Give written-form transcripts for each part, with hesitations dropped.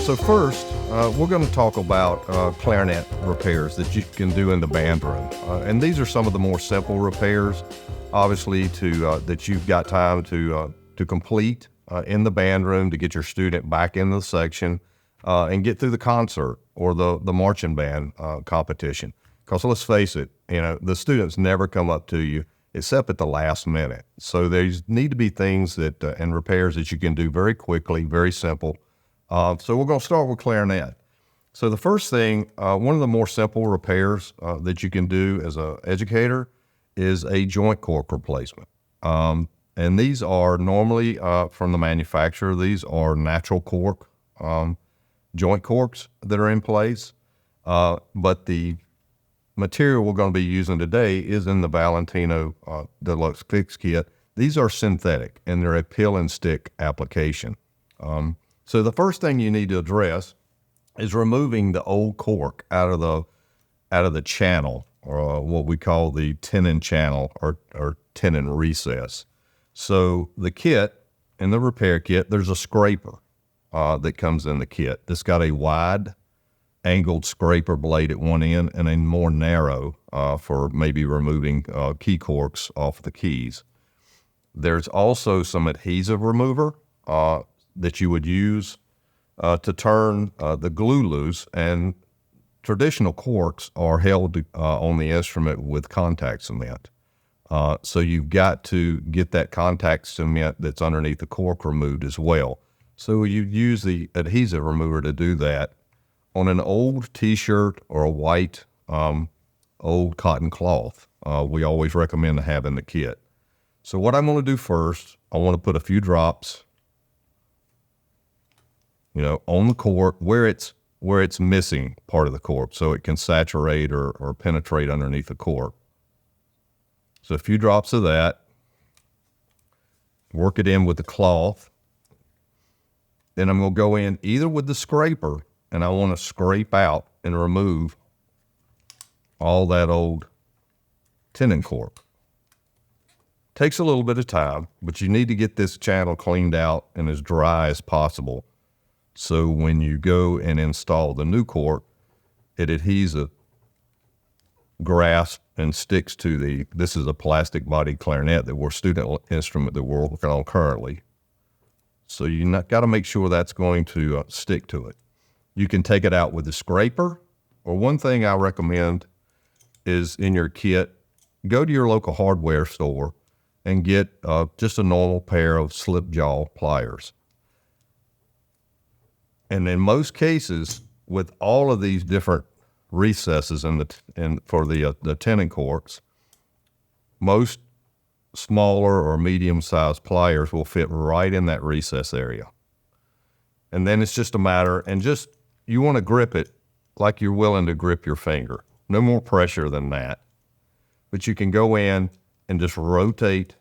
So first, we're going to talk about clarinet repairs that you can do in the band room. And these are some of the more simple repairs, obviously, that you've got time to complete in the band room to get your student back in the section and get through the concert or the marching band competition. Because let's face it, the students never come up to you except at the last minute. So there need to be things that and repairs that you can do very quickly, very simple. So we're going to start with clarinet. So the first thing, one of the more simple repairs that you can do as an educator is a joint cork replacement. And these are normally from the manufacturer. These are natural cork joint corks that are in place. But the material we're going to be using today is in the Valentino Deluxe Fix Kit. These are synthetic, and they're a peel and stick application. So the first thing you need to address is removing the old cork out of the channel, or what we call the tenon channel or tenon recess. So the kit, in the repair kit, there's a scraper that comes in the kit. It's got a wide angled scraper blade at one end and a more narrow for maybe removing key corks off the keys. There's also some adhesive remover that you would use to turn the glue loose, and traditional corks are held on the instrument with contact cement. So you've got to get that contact cement that's underneath the cork removed as well. So you use the adhesive remover to do that on an old t-shirt or a white old cotton cloth. We always recommend to have in the kit. So what I'm going to do first, I want to put a few drops on the cork where it's missing part of the cork, so it can saturate or penetrate underneath the cork. So a few drops of that. Work it in with the cloth. Then I'm going to go in either with the scraper, and I want to scrape out and remove all that old tenon cork. Takes a little bit of time, but you need to get this channel cleaned out and as dry as possible. So when you go and install the new cork, it adhesive grasp and sticks to this is a plastic bodied clarinet that we're student instrument that we're working on currently. So you got to make sure that's going to stick to it. You can take it out with a scraper, or one thing I recommend is in your kit, go to your local hardware store and get just a normal pair of slip jaw pliers. And in most cases, with all of these different recesses for the tenon corks, most smaller or medium-sized pliers will fit right in that recess area. And then it's just a matter, you want to grip it like you're willing to grip your finger. No more pressure than that. But you can go in and just rotate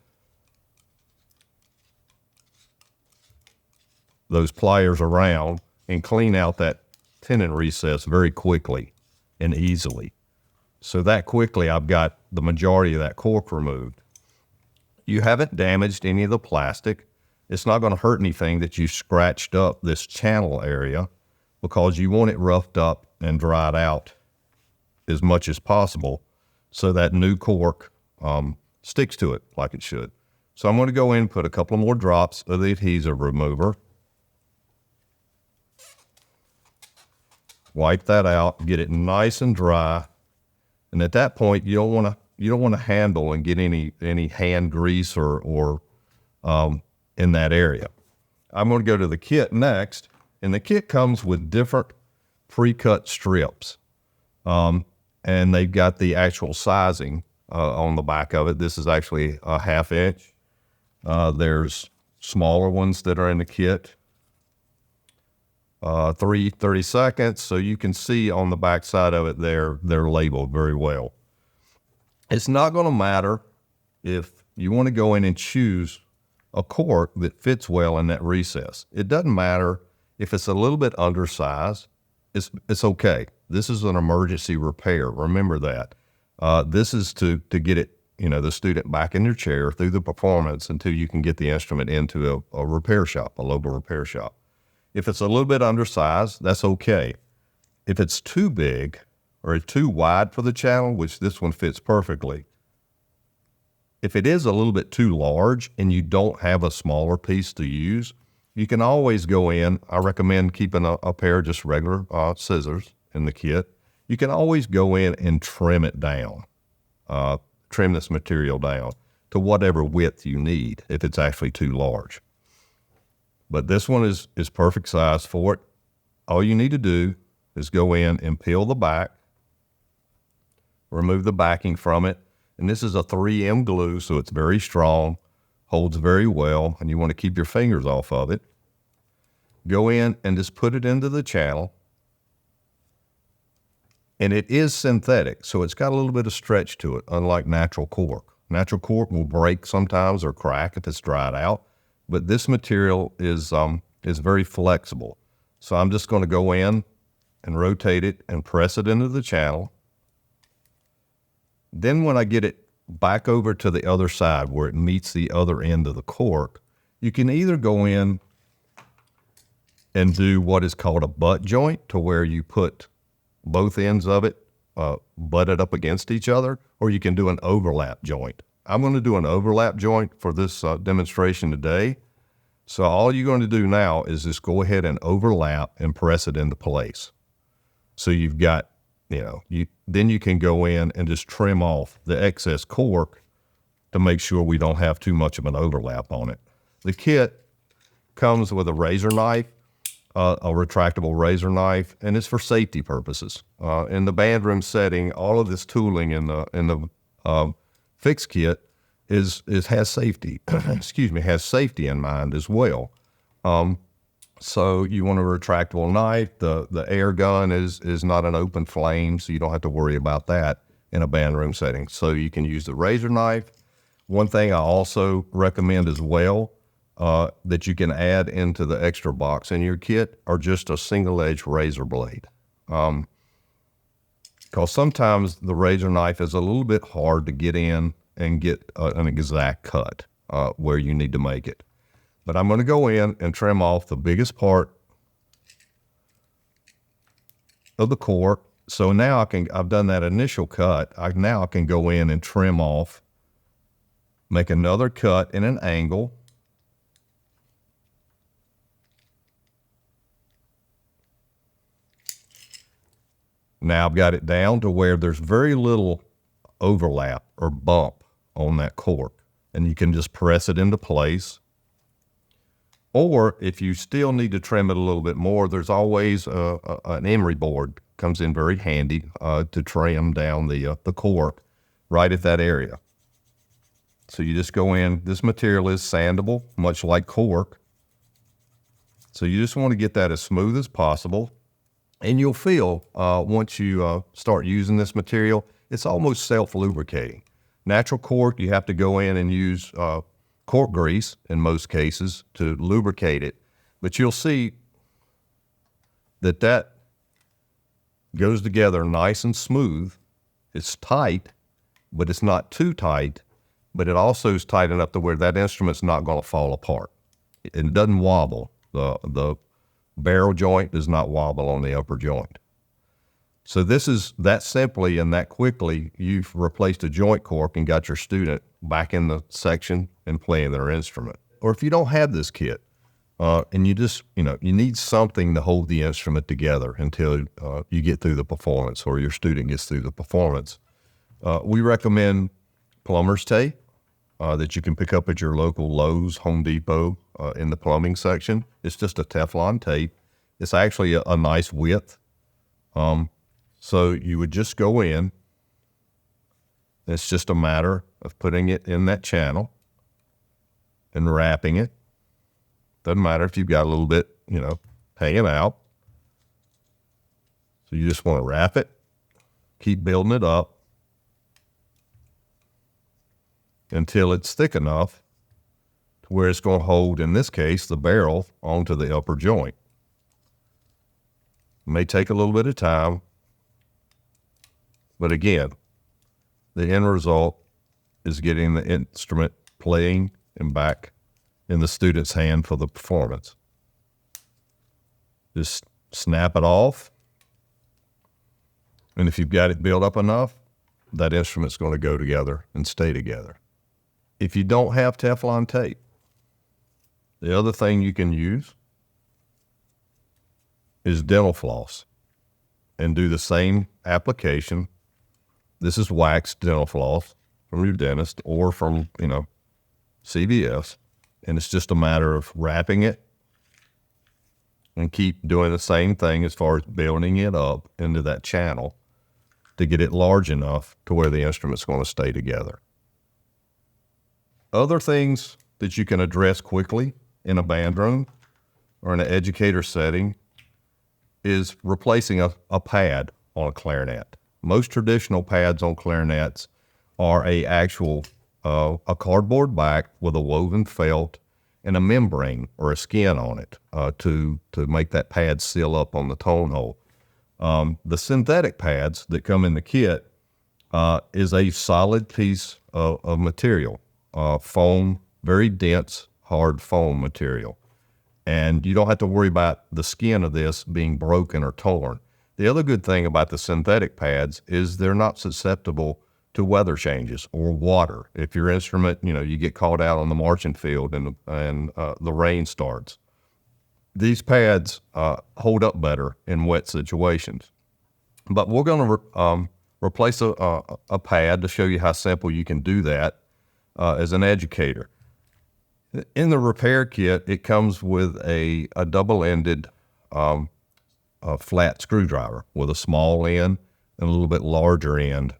those pliers around and clean out that tenon recess very quickly and easily. So that quickly, I've got the majority of that cork removed. You haven't damaged any of the plastic. It's not going to hurt anything that you scratched up this channel area, because you want it roughed up and dried out as much as possible so that new cork sticks to it like it should. So I'm going to go in and put a couple more drops of the adhesive remover. Wipe that out, get it nice and dry. And at that point, you don't want to handle and get any hand grease or in that area. I'm going to go to the kit next, and the kit comes with different pre-cut strips. And they've got the actual sizing on the back of it. This is actually a 1/2 inch. There's smaller ones that are in the kit. 3/32, so you can see on the back side of it they're labeled very well. It's not going to matter if you want to go in and choose a cork that fits well in that recess. It doesn't matter if it's a little bit undersized. It's okay. This is an emergency repair. Remember that. This is to get it, the student back in their chair through the performance until you can get the instrument into a repair shop, a local repair shop. If it's a little bit undersized, that's okay. If it's too big or too wide for the channel, which this one fits perfectly, if it is a little bit too large and you don't have a smaller piece to use, you can always go in. I recommend keeping a pair of just regular scissors in the kit. You can always go in and trim it down, trim this material down to whatever width you need if it's actually too large. But this one is perfect size for it. All you need to do is go in and peel the back, remove the backing from it. And this is a 3M glue, so it's very strong, holds very well, and you want to keep your fingers off of it. Go in and just put it into the channel. And it is synthetic, so it's got a little bit of stretch to it, unlike natural cork. Natural cork will break sometimes or crack if it's dried out, but this material is very flexible. So I'm just going to go in and rotate it and press it into the channel. Then when I get it back over to the other side where it meets the other end of the cork, you can either go in and do what is called a butt joint, to where you put both ends of it butted up against each other, or you can do an overlap joint. I'm going to do an overlap joint for this demonstration today. So all you're going to do now is just go ahead and overlap and press it into place. So you've got, then you can go in and just trim off the excess cork to make sure we don't have too much of an overlap on it. The kit comes with a razor knife, a retractable razor knife, and it's for safety purposes. In the band room setting, all of this tooling in the fixed kit has safety. Excuse me, has safety in mind as well. So you want a retractable knife. The air gun is not an open flame, so you don't have to worry about that in a band room setting. So you can use the razor knife. One thing I also recommend as well that you can add into the extra box in your kit are just a single-edged razor blade. Because sometimes the razor knife is a little bit hard to get in and get an exact cut where you need to make it. But I'm going to go in and trim off the biggest part of the cork. So now I've done that initial cut. Now I can go in and trim off, make another cut in an angle. Now I've got it down to where there's very little overlap or bump on that cork, and you can just press it into place. Or if you still need to trim it a little bit more, there's always an emery board comes in very handy to trim down the cork right at that area. So you just go in. This material is sandable, much like cork. So you just want to get that as smooth as possible. And you'll feel once you start using this material, it's almost self-lubricating. Natural cork, you have to go in and use cork grease in most cases to lubricate it. But you'll see that goes together nice and smooth. It's tight, but it's not too tight. But it also is tight enough to where that instrument's not going to fall apart. It doesn't wobble. The barrel joint does not wobble on the upper joint. So this is that simply and that quickly, you've replaced a joint cork and got your student back in the section and playing their instrument. Or if you don't have this kit, and you just, you need something to hold the instrument together until you get through the performance or your student gets through the performance, we recommend plumber's tape that you can pick up at your local Lowe's, Home Depot in the plumbing section. It's just a Teflon tape. It's actually a nice width. So you would just go in. It's just a matter of putting it in that channel and wrapping it. Doesn't matter if you've got a little bit, hanging out. So you just want to wrap it, keep building it up until it's thick enough to where it's going to hold, in this case, the barrel onto the upper joint. It may take a little bit of time, but again, the end result is getting the instrument playing and back in the student's hand for the performance. Just snap it off. And if you've got it built up enough, that instrument's going to go together and stay together. If you don't have Teflon tape, the other thing you can use is dental floss and do the same application. This is waxed dental floss from your dentist or from, CVS. And it's just a matter of wrapping it and keep doing the same thing as far as building it up into that channel to get it large enough to where the instrument's going to stay together. Other things that you can address quickly in a band room or in an educator setting is replacing a pad on a clarinet. Most traditional pads on clarinets are a cardboard back with a woven felt and a membrane or a skin on it to make that pad seal up on the tone hole. The synthetic pads that come in the kit is a solid piece of material, foam, very dense, hard foam material. And you don't have to worry about the skin of this being broken or torn. The other good thing about the synthetic pads is they're not susceptible to weather changes or water. If your instrument, you get called out on the marching field and the rain starts. These pads hold up better in wet situations. But we're going to replace a pad to show you how simple you can do that as an educator. In the repair kit, it comes with a double-ended flat screwdriver with a small end and a little bit larger end.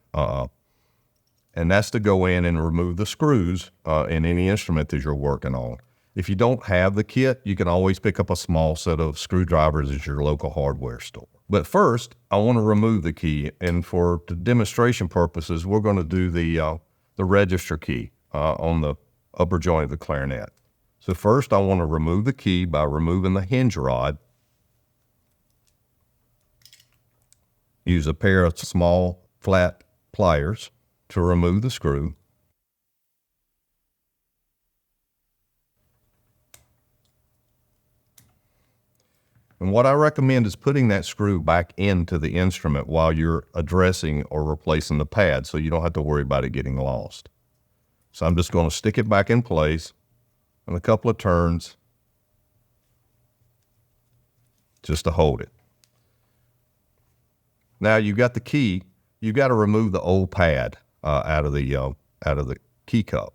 And that's to go in and remove the screws in any instrument that you're working on. If you don't have the kit, you can always pick up a small set of screwdrivers at your local hardware store. But first, I want to remove the key. And for the demonstration purposes, we're going to do the register key on the upper joint of the clarinet. So first, I want to remove the key by removing the hinge rod. Use a pair of small, flat pliers to remove the screw. And what I recommend is putting that screw back into the instrument while you're addressing or replacing the pad so you don't have to worry about it getting lost. So I'm just going to stick it back in place and a couple of turns just to hold it. Now you've got the key, you've got to remove the old pad out of the key cup.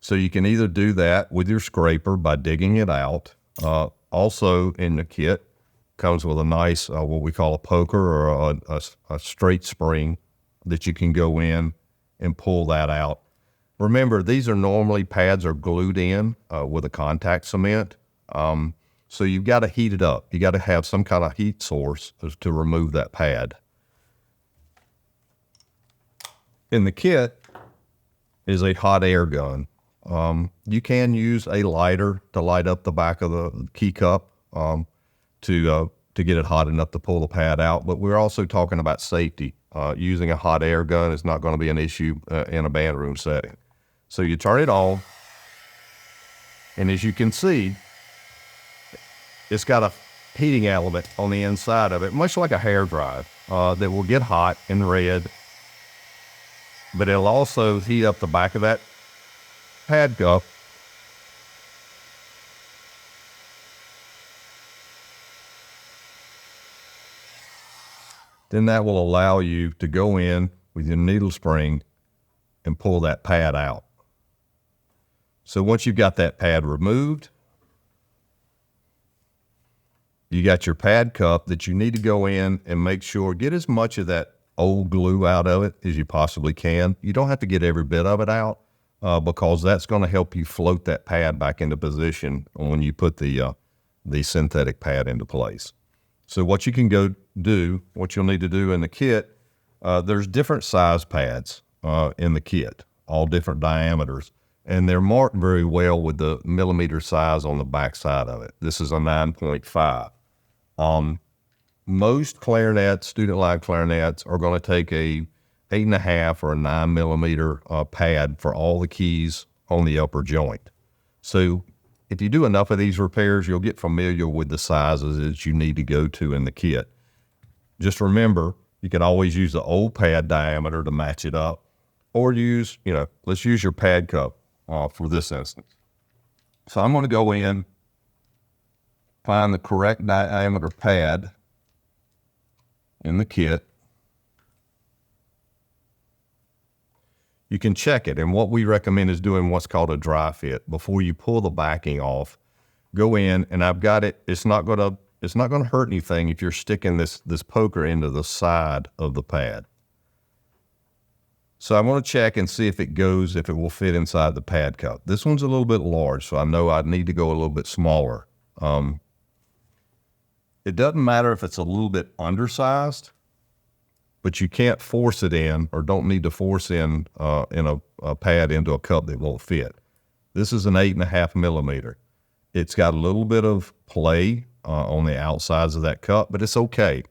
So you can either do that with your scraper by digging it out. Also in the kit comes with a nice, what we call a poker or a straight spring that you can go in and pull that out. Remember, these are normally pads are glued in with a contact cement. So you've got to heat it up. You got to have some kind of heat source to remove that pad. In the kit is a hot air gun. You can use a lighter to light up the back of the key cup to get it hot enough to pull the pad out. But we're also talking about safety. Using a hot air gun is not going to be an issue in a band room setting. So you turn it on, and as you can see, it's got a heating element on the inside of it, much like a hairdryer, that will get hot and red, but it'll also heat up the back of that pad cup. Then that will allow you to go in with your needle spring and pull that pad out. So once you've got that pad removed, you got your pad cup that you need to go in and make sure, get as much of that old glue out of it as you possibly can. You don't have to get every bit of it out because that's going to help you float that pad back into position when you put the synthetic pad into place. So what you can go do, what you'll need to do in the kit, there's different size pads in the kit, all different diameters. And they're marked very well with the millimeter size on the back side of it. This is a 9.5. Most clarinets, student line clarinets, are going to take a 8.5 or a 9 millimeter pad for all the keys on the upper joint. So if you do enough of these repairs, you'll get familiar with the sizes that you need to go to in the kit. Just remember, you can always use the old pad diameter to match it up, or use, let's use your pad cup for this instance. So I'm going to go in, find the correct diameter pad in the kit. You can check it, and what we recommend is doing what's called a dry fit. Before you pull the backing off, go in, and I've got it. It's not gonna hurt anything if you're sticking this poker into the side of the pad. So I'm going to check and see if it will fit inside the pad cup. This one's a little bit large, so I know I need to go a little bit smaller. It doesn't matter if it's a little bit undersized, but you can't force it in, or don't need to force in a pad into a cup that won't fit. This is an 8.5 millimeter. It's got a little bit of play on the outsides of that cup, but it's okay.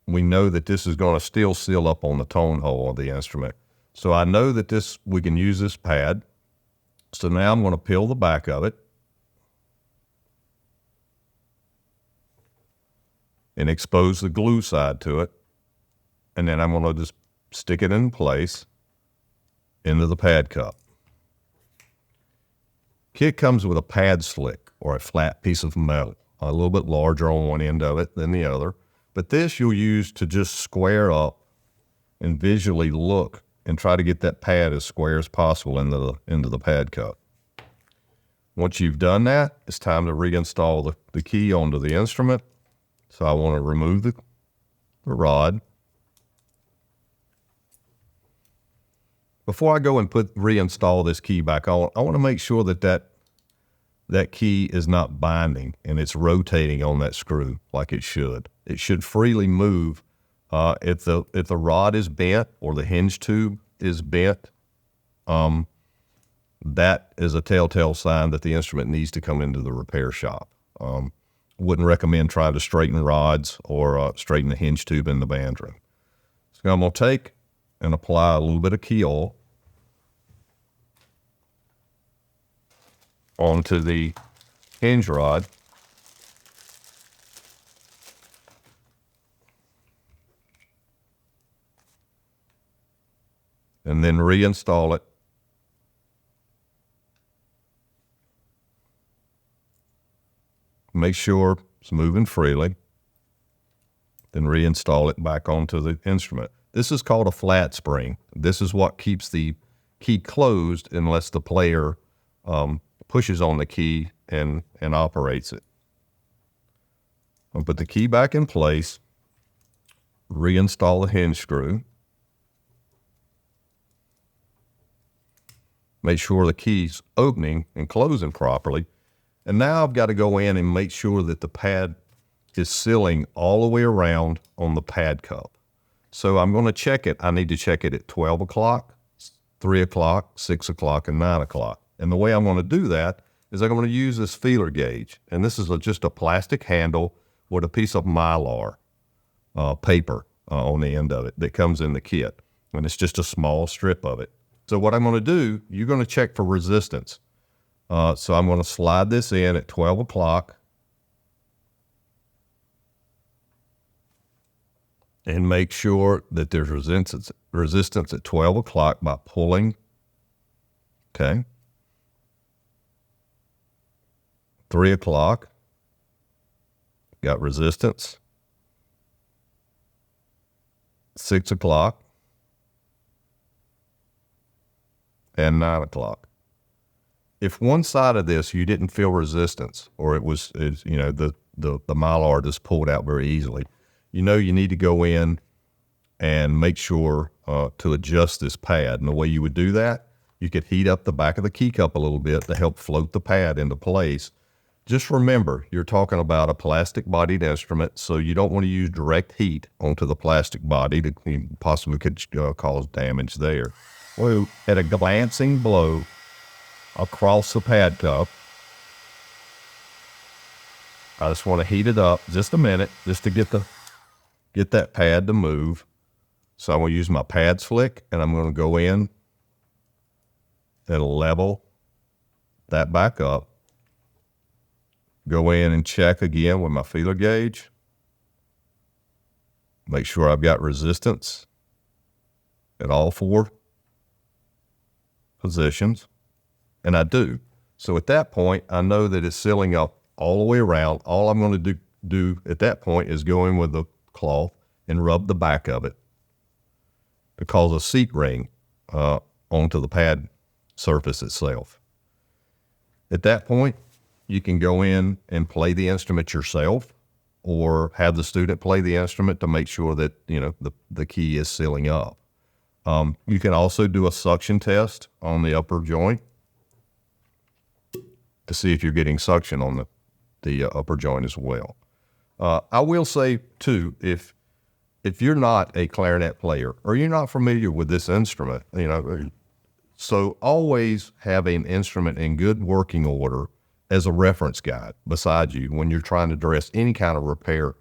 We know that this is going to still seal up on the tone hole of the instrument. So I know that we can use this pad. So now I'm going to peel the back of it and expose the glue side to it. And then I'm going to just stick it in place into the pad cup. Kit comes with a pad slick, or a flat piece of metal, a little bit larger on one end of it than the other. But this you'll use to just square up and visually look and try to get that pad as square as possible into the pad cup. Once you've done that, it's time to reinstall the key onto the instrument. So I want to remove the rod. Before I go and reinstall this key back on, I want to make sure that key is not binding and it's rotating on that screw like it should. It should freely move. If the rod is bent or the hinge tube is bent, that is a telltale sign that the instrument needs to come into the repair shop. Wouldn't recommend trying to straighten rods or straighten the hinge tube in the band room. So I'm going to take and apply a little bit of key oil onto the hinge rod. And then reinstall it. Make sure it's moving freely. Then reinstall it back onto the instrument. This is called a flat spring. This is what keeps the key closed unless the player pushes on the key and operates it. I'll put the key back in place, reinstall the hinge screw. Make sure the key's opening and closing properly. And now I've got to go in and make sure that the pad is sealing all the way around on the pad cup. So I'm going to check it. I need to check it at 12 o'clock, 3 o'clock, 6 o'clock, and 9 o'clock. And the way I'm going to do that is I'm going to use this feeler gauge. And this is just a plastic handle with a piece of Mylar paper on the end of it that comes in the kit. And it's just a small strip of it. So what I'm going to do, you're going to check for resistance. So I'm going to slide this in at 12 o'clock and make sure that there's resistance at 12 o'clock by pulling. Okay. 3 o'clock, got resistance. 6 o'clock and 9 o'clock. If one side of this you didn't feel resistance, or the Mylar just pulled out very easily, you need to go in and make sure to adjust this pad. And the way you would do that, you could heat up the back of the key cup a little bit to help float the pad into place. Just remember, you're talking about a plastic-bodied instrument, so you don't want to use direct heat onto the plastic body that possibly could cause damage there. Well, at a glancing blow across the pad cup, I just want to heat it up just a minute, just to get that pad to move. So I'm going to use my pad slick, and I'm going to go in and level that back up. Go in and check again with my feeler gauge. Make sure I've got resistance at all 4 positions, and I do. So at that point, I know that it's sealing up all the way around. All I'm going to do at that point is go in with the cloth and rub the back of it to cause a seat ring onto the pad surface itself. At that point, you can go in and play the instrument yourself, or have the student play the instrument to make sure that, you know, the key is sealing up. You can also do a suction test on the upper joint to see if you're getting suction on the upper joint as well. I will say too, if you're not a clarinet player or you're not familiar with this instrument, you know, so always have an instrument in good working order as a reference guide beside you when you're trying to address any kind of repair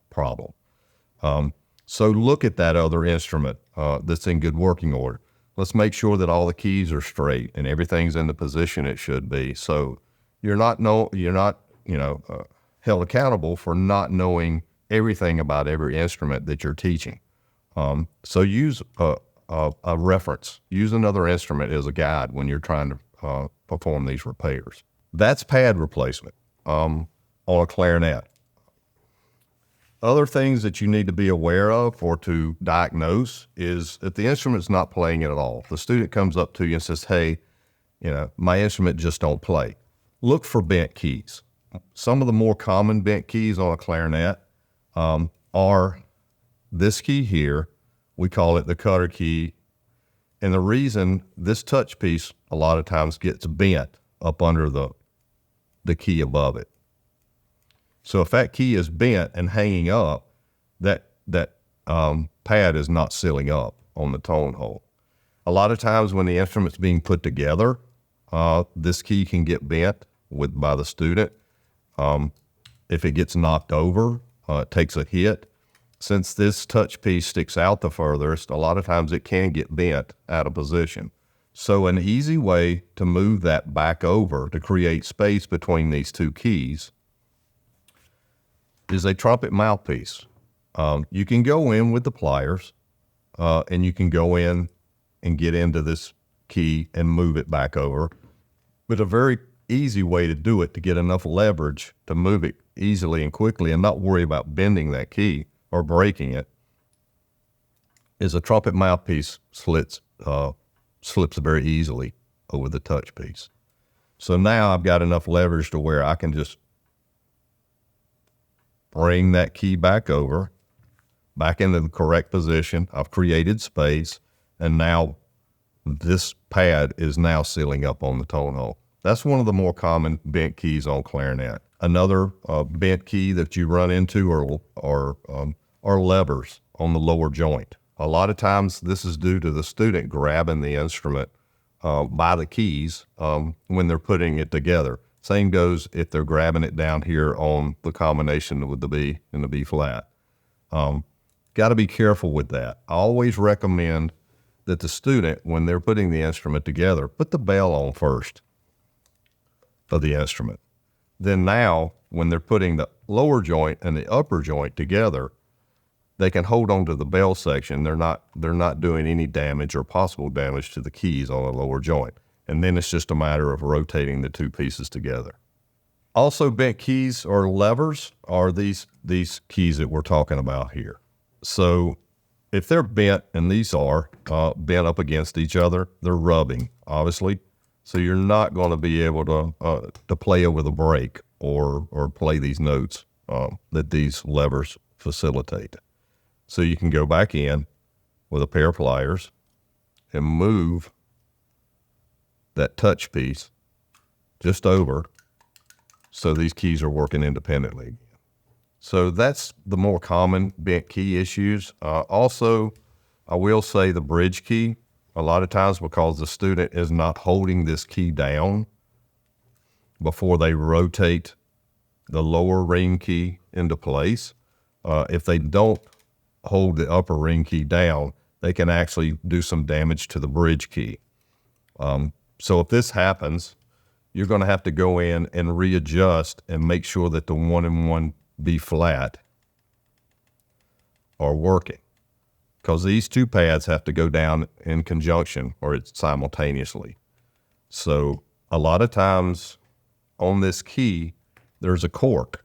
problem. So look at that other instrument that's in good working order. Let's make sure that all the keys are straight and everything's in the position it should be. So you're not held accountable for not knowing everything about every instrument that you're teaching. So use a reference. Use another instrument as a guide when you're trying to perform these repairs. That's pad replacement on a clarinet. Other things that you need to be aware of or to diagnose is if the instrument's not playing it at all. The student comes up to you and says, hey, you know, my instrument just don't play. Look for bent keys. Some of the more common bent keys on a clarinet are this key here. We call it the cutter key. And the reason this touch piece a lot of times gets bent up under the key above it. So if that key is bent and hanging up, that pad is not sealing up on the tone hole. A lot of times when the instrument's being put together, this key can get bent by the student. If it gets knocked over, it takes a hit. Since this touch piece sticks out the furthest, a lot of times it can get bent out of position. So an easy way to move that back over to create space between these two keys is a trumpet mouthpiece. You can go in with the pliers, and you can go in and get into this key and move it back over. But a very easy way to do it, to get enough leverage to move it easily and quickly and not worry about bending that key or breaking it, is a trumpet mouthpiece slips very easily over the touch piece. So now I've got enough leverage to where I can just bring that key back over, back into the correct position. I've created space, and now this pad is now sealing up on the tone hole. That's one of the more common bent keys on clarinet. Another bent key that you run into are levers on the lower joint. A lot of times this is due to the student grabbing the instrument by the keys when they're putting it together. Same goes if they're grabbing it down here on the combination with the B and the B flat. Got to be careful with that. I always recommend that the student, when they're putting the instrument together, put the bell on first of the instrument. Then now, when they're putting the lower joint and the upper joint together, they can hold on to the bell section. They're not doing any damage or possible damage to the keys on the lower joint. And then it's just a matter of rotating the two pieces together. Also, bent keys or levers are these keys that we're talking about here. So if they're bent, and these are bent up against each other, they're rubbing, obviously. So you're not going to be able to play over the break or play these notes that these levers facilitate. So you can go back in with a pair of pliers and move that touch piece just over so these keys are working independently. So that's the more common bent key issues. Also, I will say the bridge key, a lot of times because the student is not holding this key down before they rotate the lower ring key into place. If they don't hold the upper ring key down, they can actually do some damage to the bridge key. So if this happens, you're going to have to go in and readjust and make sure that the 1 and 1 B flat are working, because these two pads have to go down in conjunction or it's simultaneously. So a lot of times on this key, there's a cork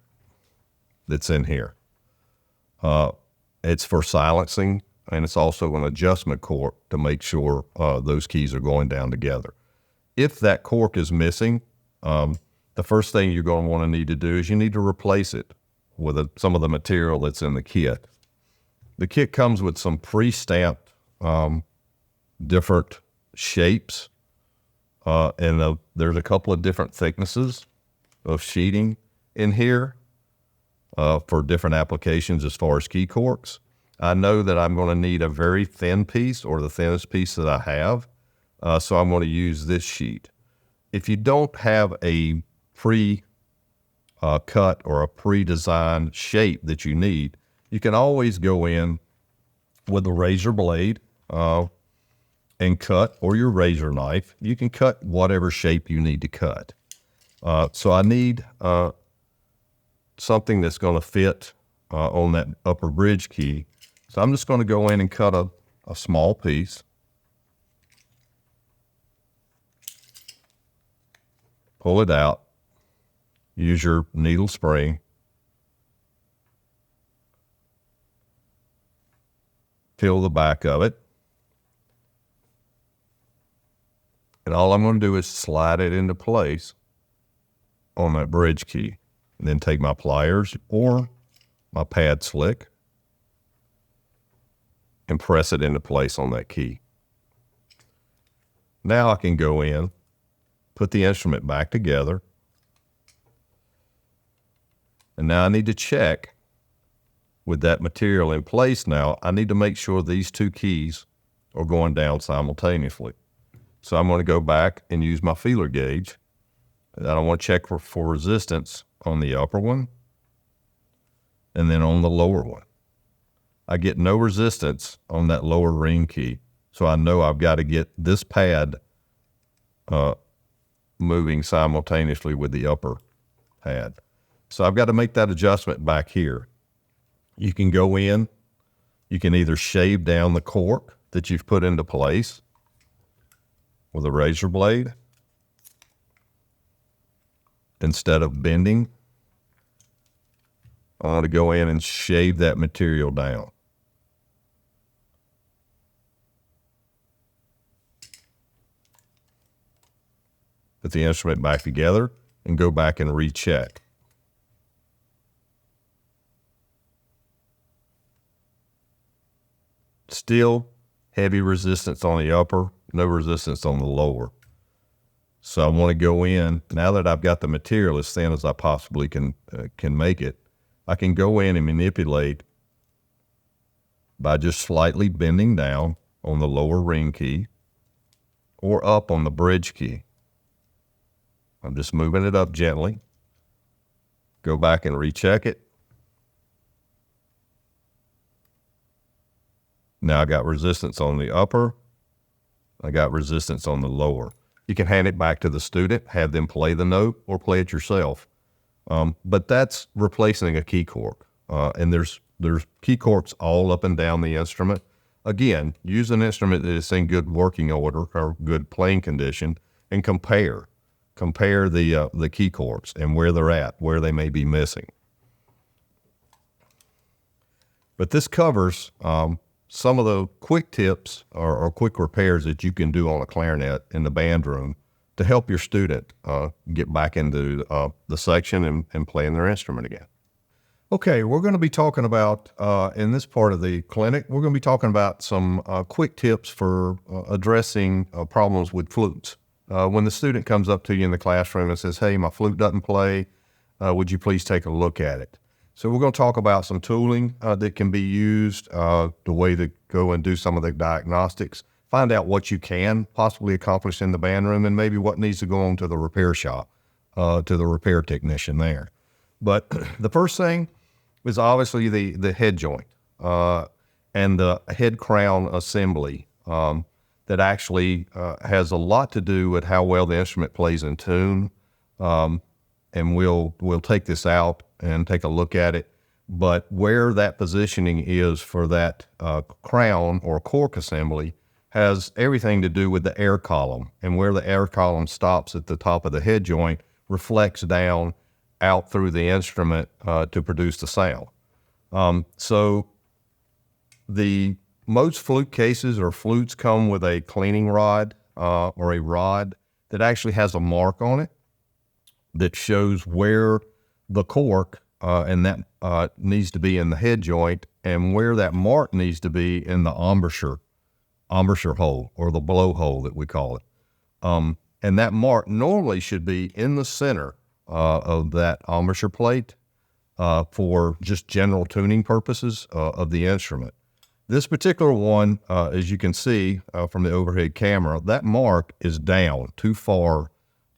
that's in here. It's for silencing, and it's also an adjustment cork to make sure those keys are going down together. If that cork is missing, the first thing you're going to want to need to do is you need to replace it with some of the material that's in the kit. The kit comes with some pre-stamped different shapes, and there's a couple of different thicknesses of sheeting in here for different applications as far as key corks. I know that I'm going to need a very thin piece, or the thinnest piece that I have, so I'm going to use this sheet. If you don't have a pre-cut or a pre-designed shape that you need, you can always go in with a razor blade and cut, or your razor knife. You can cut whatever shape you need to cut. So I need something that's going to fit on that upper bridge key. So I'm just going to go in and cut a small piece. Pull it out. Use your needle spring. Peel the back of it. And all I'm going to do is slide it into place on that bridge key. And then take my pliers or my pad slick and press it into place on that key. Now I can go in, put the instrument back together, and now I need to check with that material in place. Now I need to make sure these two keys are going down simultaneously. So I'm going to go back and use my feeler gauge, and I want to check for resistance on the upper one and then on the lower one. I get no resistance on that lower ring key, so I know I've got to get this pad moving simultaneously with the upper pad. So I've got to make that adjustment back here. You can go in, you can either shave down the cork that you've put into place with a razor blade instead of bending. I want to go in and shave that material down. Put the instrument back together and go back and recheck. Still heavy resistance on the upper, no resistance on the lower. So I want to go in, now that I've got the material as thin as I possibly can make it, I can go in and manipulate by just slightly bending down on the lower ring key or up on the bridge key. I'm just moving it up gently. Go back and recheck it. Now I got resistance on the upper. I got resistance on the lower. You can hand it back to the student, have them play the note or play it yourself. But that's replacing a key cork. And there's key corks all up and down the instrument. Again, use an instrument that is in good working order or good playing condition and compare the key corks and where they're at, where they may be missing. But this covers some of the quick tips or quick repairs that you can do on a clarinet in the band room to help your student get back into the section and playing their instrument again. Okay, we're going to be talking about, in this part of the clinic, we're going to be talking about some quick tips for addressing problems with flutes. When the student comes up to you in the classroom and says, hey, my flute doesn't play, would you please take a look at it? So we're going to talk about some tooling that can be used, the way to go and do some of the diagnostics, find out what you can possibly accomplish in the band room and maybe what needs to go on to the repair shop, to the repair technician there. But the first thing is obviously the head joint and the head crown assembly that actually has a lot to do with how well the instrument plays in tune and we'll take this out and take a look at it. But where that positioning is for that crown or cork assembly has everything to do with the air column, and where the air column stops at the top of the head joint reflects down out through the instrument to produce the sound. So the most flute cases or flutes come with a cleaning rod or a rod that actually has a mark on it that shows where the cork and that needs to be in the head joint, and where that mark needs to be in the embouchure hole, or the blowhole that we call it. And that mark normally should be in the center of that embouchure plate for just general tuning purposes of the instrument. This particular one, as you can see from the overhead camera, that mark is down too far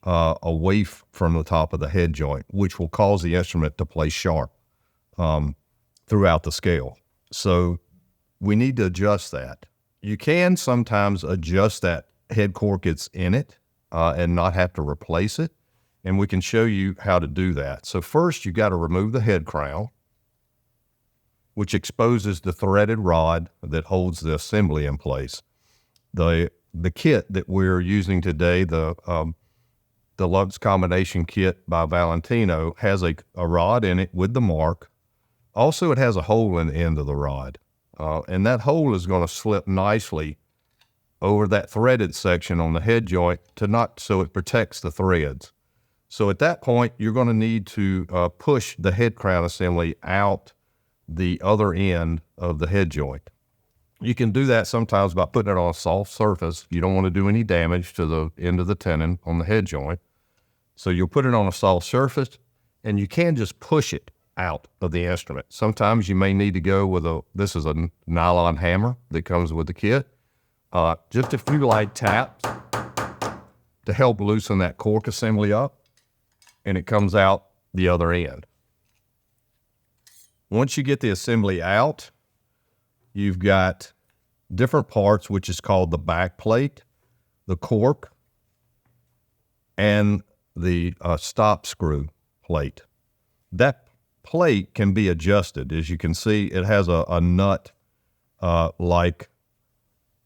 away from the top of the head joint, which will cause the instrument to play sharp throughout the scale. So we need to adjust that. You can sometimes adjust that head cork that's in it and not have to replace it, and we can show you how to do that. So first, you got to remove the head crown, which exposes the threaded rod that holds the assembly in place. The kit that we're using today, the Lux combination kit by Valentino, has a rod in it with the mark. Also, it has a hole in the end of the rod. And that hole is going to slip nicely over that threaded section on the head joint so it protects the threads. So at that point, you're going to need to push the head crown assembly out the other end of the head joint. You can do that sometimes by putting it on a soft surface. You don't want to do any damage to the end of the tenon on the head joint. So you'll put it on a soft surface, and you can just push it out of the instrument. Sometimes you may need to go with this is a nylon hammer that comes with the kit. Just a few light taps to help loosen that cork assembly up, and it comes out the other end. Once you get the assembly out, you've got different parts, which is called the back plate, the cork, and the stop screw plate. That plate can be adjusted. As you can see, it has a nut like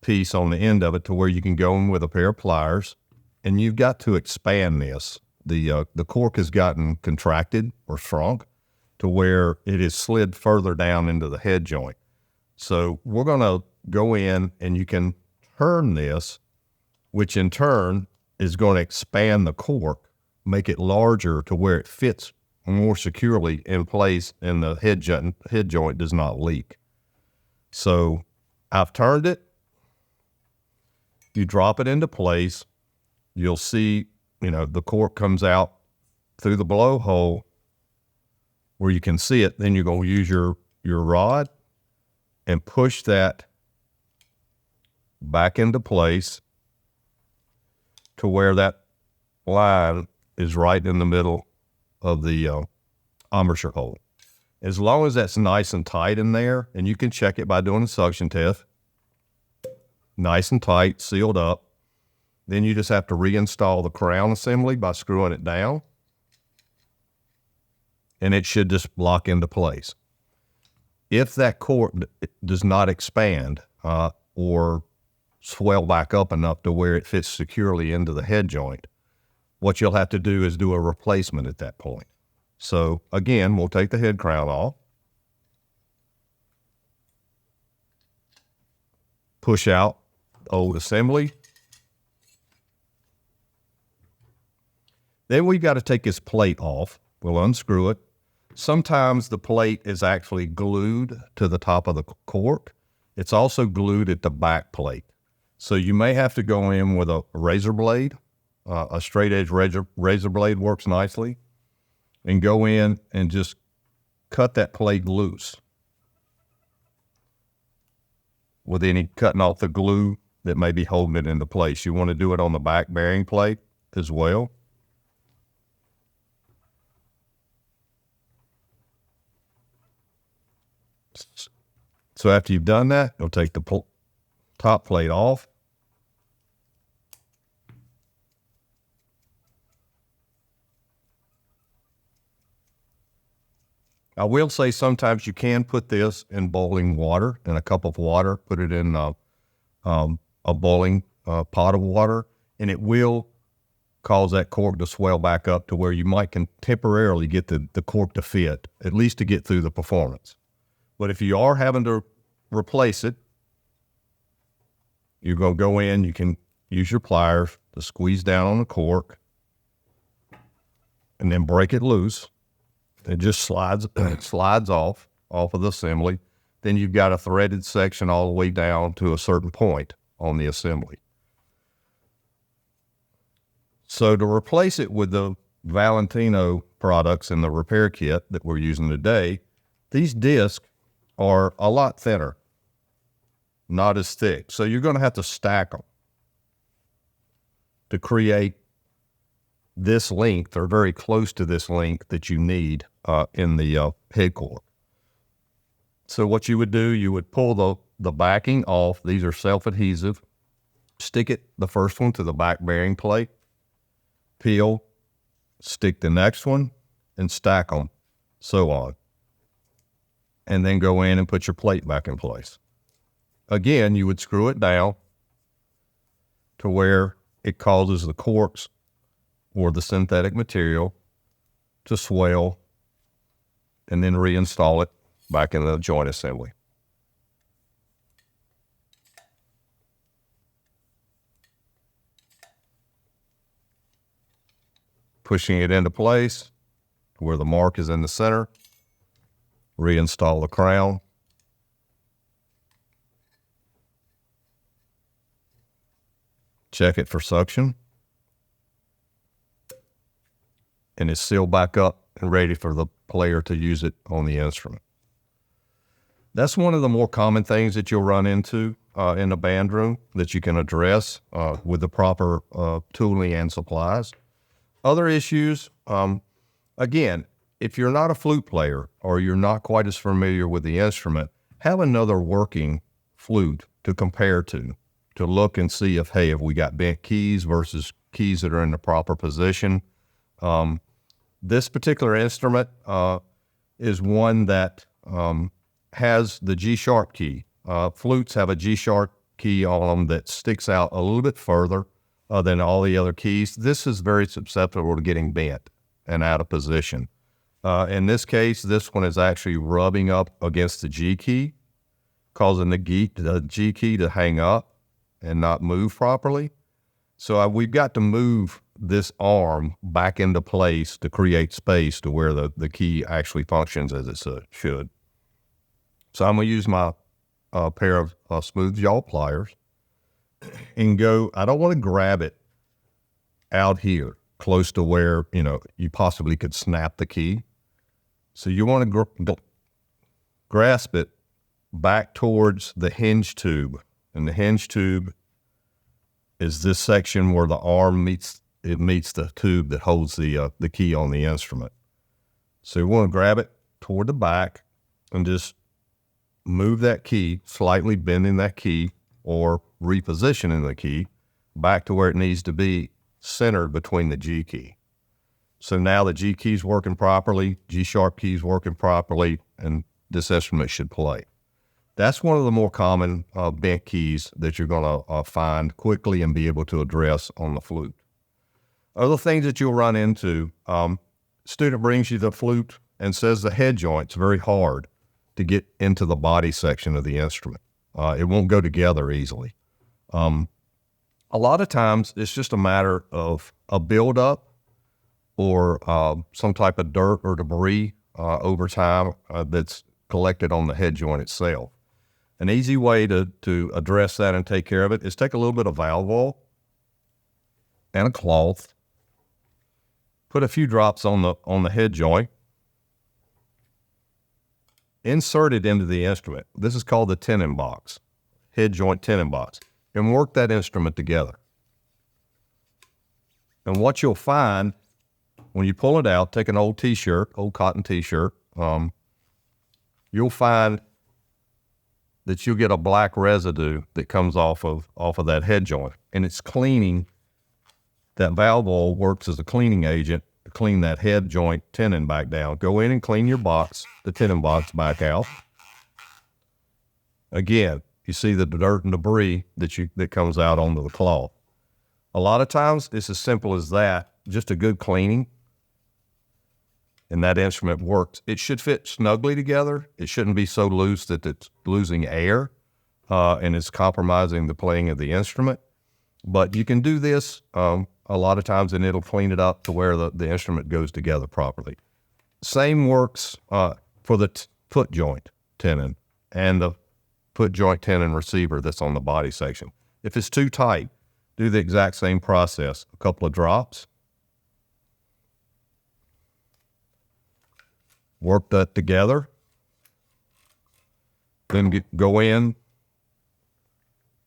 piece on the end of it to where you can go in with a pair of pliers, and you've got to expand this. The cork has gotten contracted or shrunk to where it is slid further down into the head joint. So we're going to go in, and you can turn this, which in turn is going to expand the cork, make it larger to where it fits more securely in place, and the head joint does not leak. So I've turned it. You drop it into place. You'll see, the cork comes out through the blowhole where you can see it. Then you're going to use your rod and push that back into place to where that line is right in the middle of the embouchure hole. As long as that's nice and tight in there, and you can check it by doing a suction test, nice and tight, sealed up, then you just have to reinstall the crown assembly by screwing it down, and it should just lock into place. If that cork does not expand or swell back up enough to where it fits securely into the head joint, what you'll have to do is do a replacement at that point. So again, we'll take the head crown off, push out the old assembly. Then we've got to take this plate off. We'll unscrew it. Sometimes the plate is actually glued to the top of the cork. It's also glued at the back plate. So you may have to go in with a razor blade. A straight edge razor blade works nicely, and go in and just cut that plate loose with any cutting off the glue that may be holding it into place. You want to do it on the back bearing plate as well. So after you've done that, you'll take the top plate off. I will say sometimes you can put this in boiling water, in a cup of water, put it in a boiling pot of water, and it will cause that cork to swell back up to where you might can temporarily get the cork to fit, at least to get through the performance. But if you are having to replace it, you're going to go in, you can use your pliers to squeeze down on the cork and then break it loose. It just slides off of the assembly. Then you've got a threaded section all the way down to a certain point on the assembly. So to replace it with the Valentino products in the repair kit that we're using today, these discs are a lot thinner, not as thick. So you're going to have to stack them to create this length, or very close to this length that you need in the head cork. So what you would do, you would pull the backing off. These are self-adhesive. Stick the first one to the back bearing plate, peel, stick the next one, and stack them, so on. And then go in and put your plate back in place. Again, you would screw it down to where it causes the corks or the synthetic material to swell, and then reinstall it back in the joint assembly. Pushing it into place where the mark is in the center, reinstall the crown. Check it for suction. And it's sealed back up and ready for the player to use it on the instrument. That's one of the more common things that you'll run into in the band room that you can address with the proper tooling and supplies. Other issues, again, if you're not a flute player or you're not quite as familiar with the instrument, have another working flute to compare to look and see if, hey, have we got bent keys versus keys that are in the proper position. This particular instrument is one that has the G-sharp key. Flutes have a G-sharp key on them that sticks out a little bit further than all the other keys. This is very susceptible to getting bent and out of position. In this case, this one is actually rubbing up against the G key, causing the G key to hang up and not move properly. So we've got to move this arm back into place to create space to where the key actually functions as it should. So I'm going to use my pair of smooth jaw pliers and go, I don't want to grab it out here close to where, you possibly could snap the key. So you want to grasp it back towards the hinge tube. And the hinge tube is this section where the arm meets the tube that holds the key on the instrument. So you want to grab it toward the back and just move that key, slightly bending that key or repositioning the key back to where it needs to be, centered between the G key. So now the G key's working properly, G-sharp key's working properly, and this instrument should play. That's one of the more common bent keys that you're going to find quickly and be able to address on the flute. Other things that you'll run into, student brings you the flute and says the head joint's very hard to get into the body section of the instrument. It won't go together easily. A lot of times it's just a matter of a buildup or some type of dirt or debris over time that's collected on the head joint itself. An easy way to address that and take care of it is take a little bit of valve oil and a cloth, put a few drops on the head joint, insert it into the instrument. This is called the tenon box, head joint tenon box, and work that instrument together. And what you'll find when you pull it out, take an old t-shirt, old cotton t-shirt, you'll find that you'll get a black residue that comes off of that head joint, and it's cleaning. That valve oil works as a cleaning agent to clean that head joint tenon back down. Go in and clean your box, the tenon box back out. Again, you see the dirt and debris that comes out onto the cloth. A lot of times it's as simple as that, just a good cleaning, and that instrument works. It should fit snugly together. It shouldn't be so loose that it's losing air and it's compromising the playing of the instrument. But you can do this a lot of times, and it'll clean it up to where the instrument goes together properly. Same works for the foot joint tenon and the foot joint tenon receiver that's on the body section. If it's too tight, do the exact same process. A couple of drops. Work that together. Then go in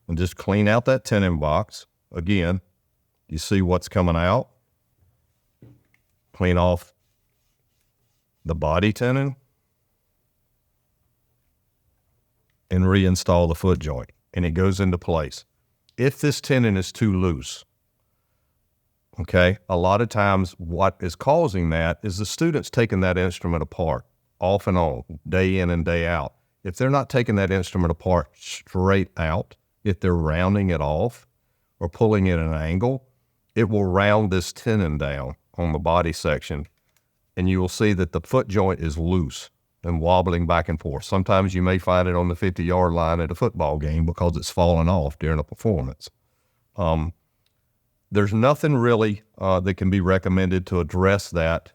and just clean out that tenon box. Again, you see what's coming out. Clean off the body tenon and reinstall the foot joint, and it goes into place. If this tenon is too loose, okay, a lot of times what is causing that is the student's taking that instrument apart off and on, day in and day out. If they're not taking that instrument apart straight out, if they're rounding it off or pulling it at an angle, it will round this tenon down on the body section, and you will see that the foot joint is loose and wobbling back and forth. Sometimes you may find it on the 50-yard line at a football game because it's fallen off during a performance. There's nothing really that can be recommended to address that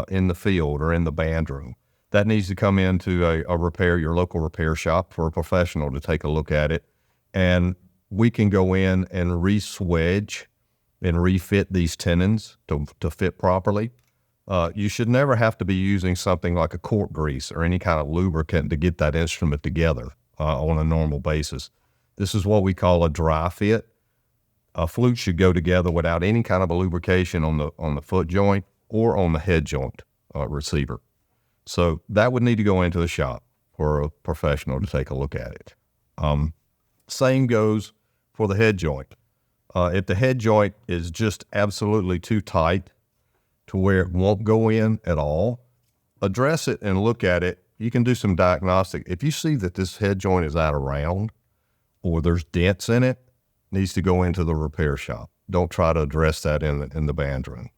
in the field or in the band room. That needs to come into your local repair shop for a professional to take a look at it. And we can go in and re-swedge and refit these tenons to fit properly. You should never have to be using something like a cork grease or any kind of lubricant to get that instrument together on a normal basis. This is what we call a dry fit. A flute should go together without any kind of a lubrication on the foot joint or on the head joint receiver. So that would need to go into the shop for a professional to take a look at it. Same goes for the head joint. If the head joint is just absolutely too tight to where it won't go in at all, address it and look at it. You can do some diagnostic. If you see that this head joint is out of round or there's dents in it, needs to go into the repair shop. Don't try to address that in the band room.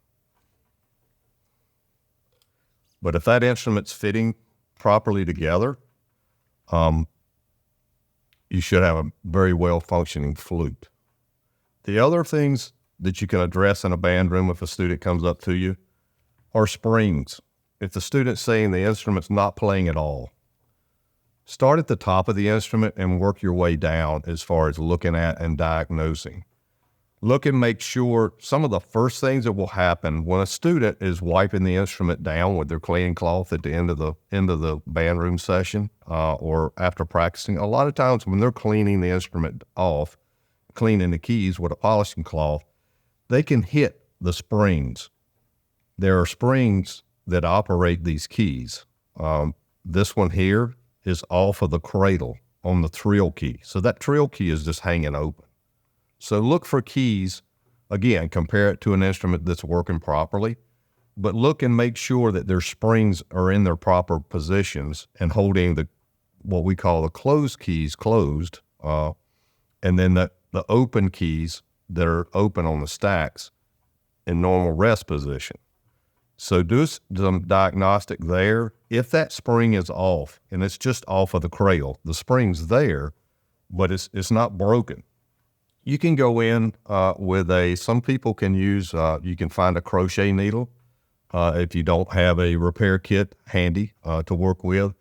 But if that instrument's fitting properly together, you should have a very well functioning flute. The other things that you can address in a band room if a student comes up to you are springs. If the student's saying the instrument's not playing at all, start at the top of the instrument and work your way down as far as looking at and diagnosing. Look and make sure. Some of the first things that will happen when a student is wiping the instrument down with their cleaning cloth at the end of the band room session or after practicing, a lot of times when they're cleaning the instrument off, cleaning the keys with a polishing cloth, they can hit the springs. There are springs that operate these keys. This one here is off of the cradle on the trill key. So that trill key is just hanging open. So look for keys, again, compare it to an instrument that's working properly, but look and make sure that their springs are in their proper positions and holding what we call the closed keys closed, and then the open keys that are open on the stacks in normal rest position. So do some diagnostic there. If that spring is off and it's just off of the cradle, the spring's there, but it's not broken. You can go in with some people can use, you can find a crochet needle if you don't have a repair kit handy to work with.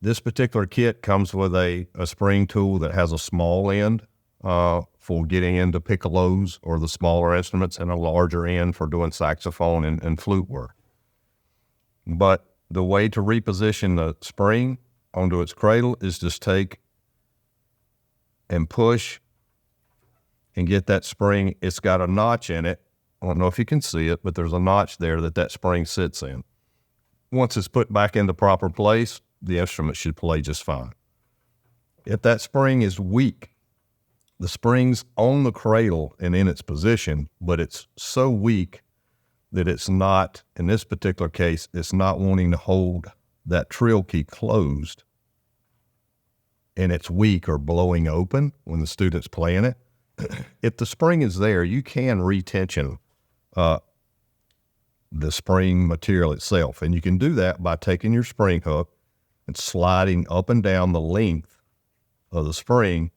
This particular kit comes with a spring tool that has a small end for getting into piccolos or the smaller instruments and a larger end for doing saxophone and flute work. But the way to reposition the spring onto its cradle is just take and push and get that spring. It's got a notch in it. I don't know if you can see it, but there's a notch there that spring sits in. Once it's put back into proper place, the instrument should play just fine. If that spring is weak, the spring's on the cradle and in its position, but it's so weak that it's not, in this particular case, it's not wanting to hold that trill key closed, and it's weak or blowing open when the student's playing it. If the spring is there, you can retension the spring material itself. And you can do that by taking your spring hook and sliding up and down the length of the spring.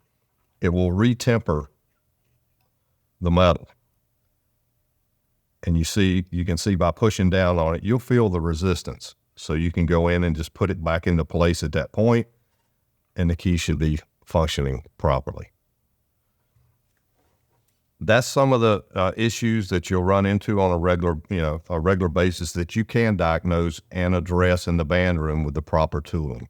It will retemper the metal. And you can see by pushing down on it, you'll feel the resistance. So you can go in and just put it back into place at that point, and the key should be functioning properly. That's some of the issues that you'll run into on a regular basis that you can diagnose and address in the band room with the proper tooling.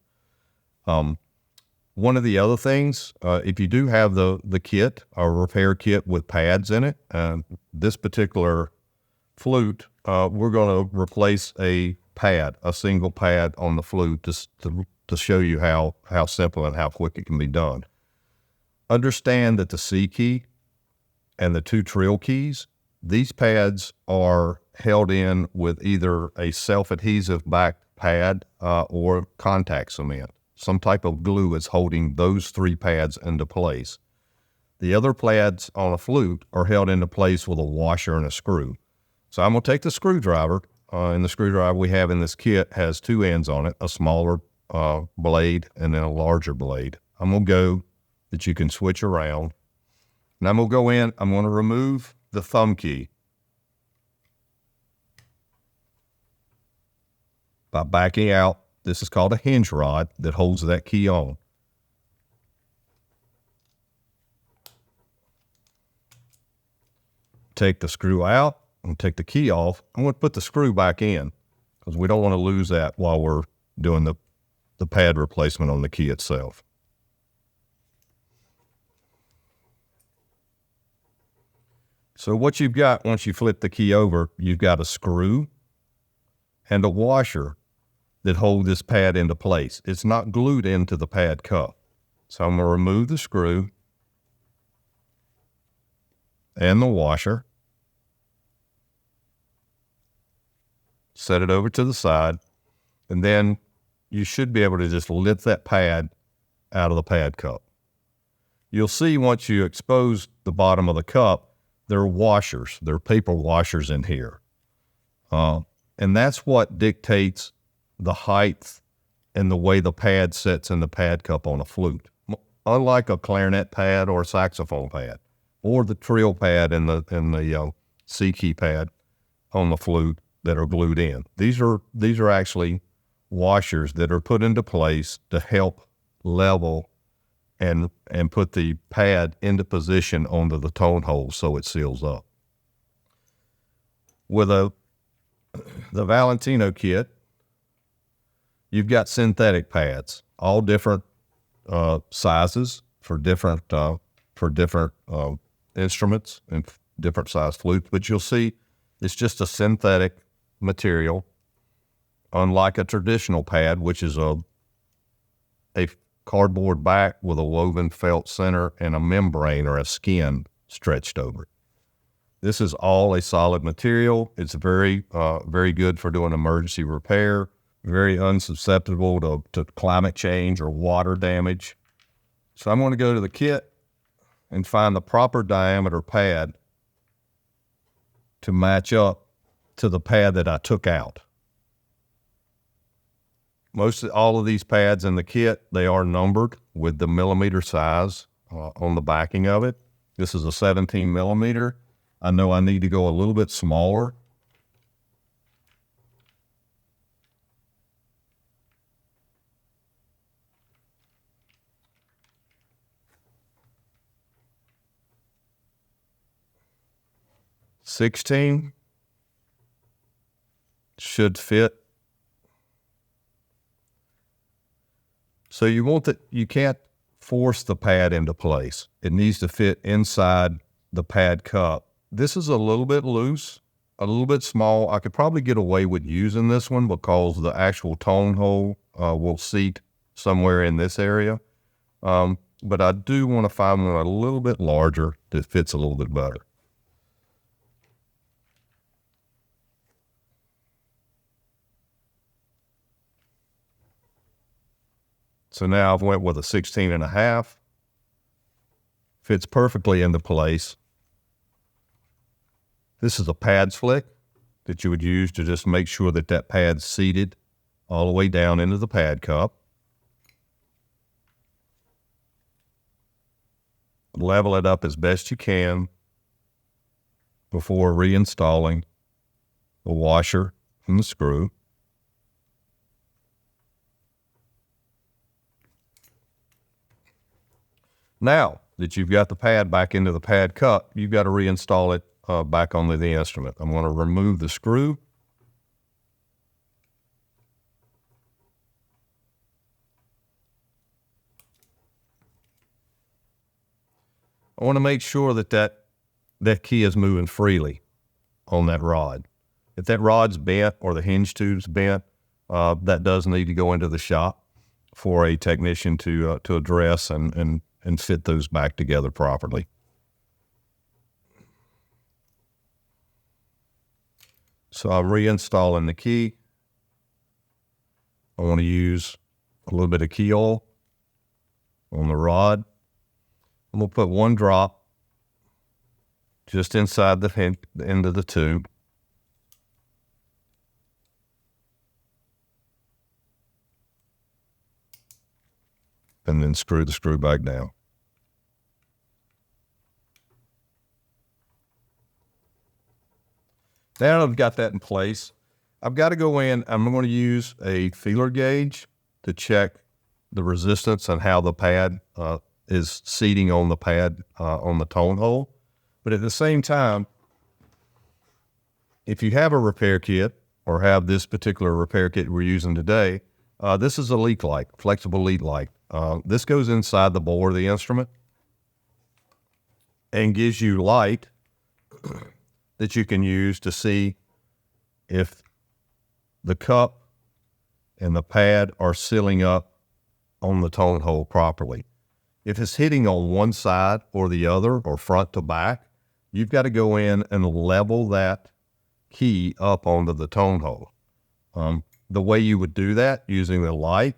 One of the other things, if you do have the kit, or repair kit with pads in it, this particular flute, we're going to replace a single pad on the flute to show you how simple and how quick it can be done. Understand that the C key and the 2 trill keys, these pads are held in with either a self-adhesive back pad or contact cement. Some type of glue is holding those 3 pads into place. The other pads on a flute are held into place with a washer and a screw. So I'm going to take the screwdriver, and the screwdriver we have in this kit has 2 ends on it, a smaller blade and then a larger blade. I'm going to go that you can switch around. And I'm going to go in, I'm going to remove the thumb key by backing out. This is called a hinge rod that holds that key on. Take the screw out and take the key off. I'm going to put the screw back in because we don't want to lose that while we're doing the pad replacement on the key itself. So what you've got once you flip the key over, you've got a screw and a washer that hold this pad into place. It's not glued into the pad cup. So I'm going to remove the screw and the washer, set it over to the side, and then you should be able to just lift that pad out of the pad cup. You'll see once you expose the bottom of the cup, there are washers, there are paper washers in here. And that's what dictates the height and the way the pad sits in the pad cup on a flute. Unlike a clarinet pad or a saxophone pad, or the trill pad and the C key pad on the flute that are glued in. These are actually washers that are put into place to help level and put the pad into position onto the tone hole so it seals up. With the Valentino kit, you've got synthetic pads, all different sizes for different instruments and different size flutes, but you'll see it's just a synthetic material, unlike a traditional pad, which is a cardboard back with a woven felt center and a membrane or a skin stretched over it. This is all a solid material. It's very good for doing emergency repair, very unsusceptible to climate change or water damage. So I'm going to go to the kit and find the proper diameter pad to match up to the pad that I took out. All of these pads in the kit, they are numbered with the millimeter size on the backing of it. This is a 17 millimeter. I know I need to go a little bit smaller. $16 should fit. So you can't force the pad into place. It needs to fit inside the pad cup. This is a little bit loose, a little bit small. I could probably get away with using this one because the actual tone hole will seat somewhere in this area. But I do want to find one a little bit larger that fits a little bit better. So now I've went with a 16.5. Fits perfectly into place. This is a pad flick that you would use to just make sure that that pad's seated all the way down into the pad cup. Level it up as best you can before reinstalling the washer and the screw. Now that you've got the pad back into the pad cup, you've got to reinstall it back onto the instrument. I'm going to remove the screw. I want to make sure that that key is moving freely on that rod. If that rod's bent or the hinge tube's bent, that does need to go into the shop for a technician to address and fit those back together properly. So I'm reinstalling the key. I want to use a little bit of key oil on the rod. I'm going to put one drop just inside the end of the tube. And then screw the screw back down. Now I've got that in place, I've got to go in. I'm going to use a feeler gauge to check the resistance and how the pad is seating on the pad on the tone hole. But at the same time, if you have a repair kit or have this particular repair kit we're using today, this is a leak light, flexible leak light. This goes inside the bore of the instrument and gives you light that you can use to see if the cup and the pad are sealing up on the tone hole properly. If it's hitting on one side or the other or front to back, you've got to go in and level that key up onto the tone hole. The way you would do that using the light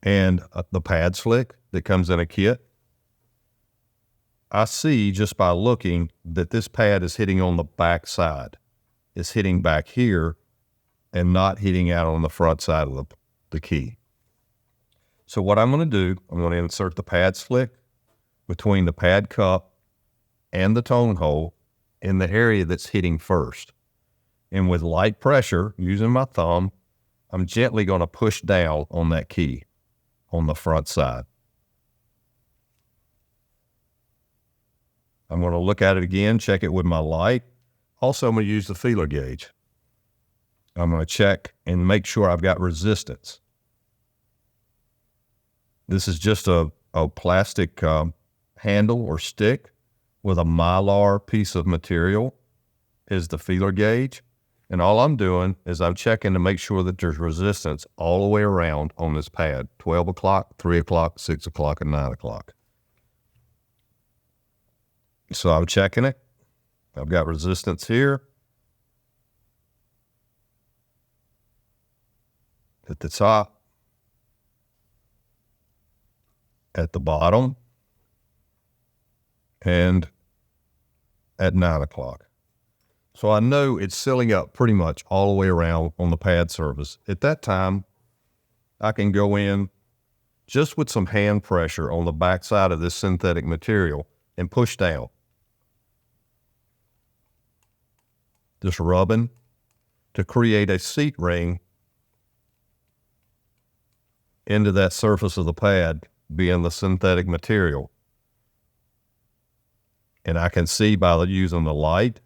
and the pad slick that comes in a kit, I see just by looking that this pad is hitting on the back side. It's hitting back here and not hitting out on the front side of the key. So what I'm going to do, I'm going to insert the pad slick between the pad cup and the tone hole in the area that's hitting first. And with light pressure, using my thumb, I'm gently going to push down on that key on the front side. I'm going to look at it again, check it with my light. Also, I'm going to use the feeler gauge. I'm going to check and make sure I've got resistance. This is just a plastic handle or stick with a mylar piece of material is the feeler gauge. And all I'm doing is I'm checking to make sure that there's resistance all the way around on this pad, 12 o'clock, 3 o'clock, 6 o'clock, and 9 o'clock. So I'm checking it. I've got resistance here at the top, at the bottom, and at 9 o'clock. So I know it's sealing up pretty much all the way around on the pad surface. At that time, I can go in just with some hand pressure on the backside of this synthetic material and push down. Just rubbing to create a seat ring into that surface of the pad, being the synthetic material. And I can see by using the light.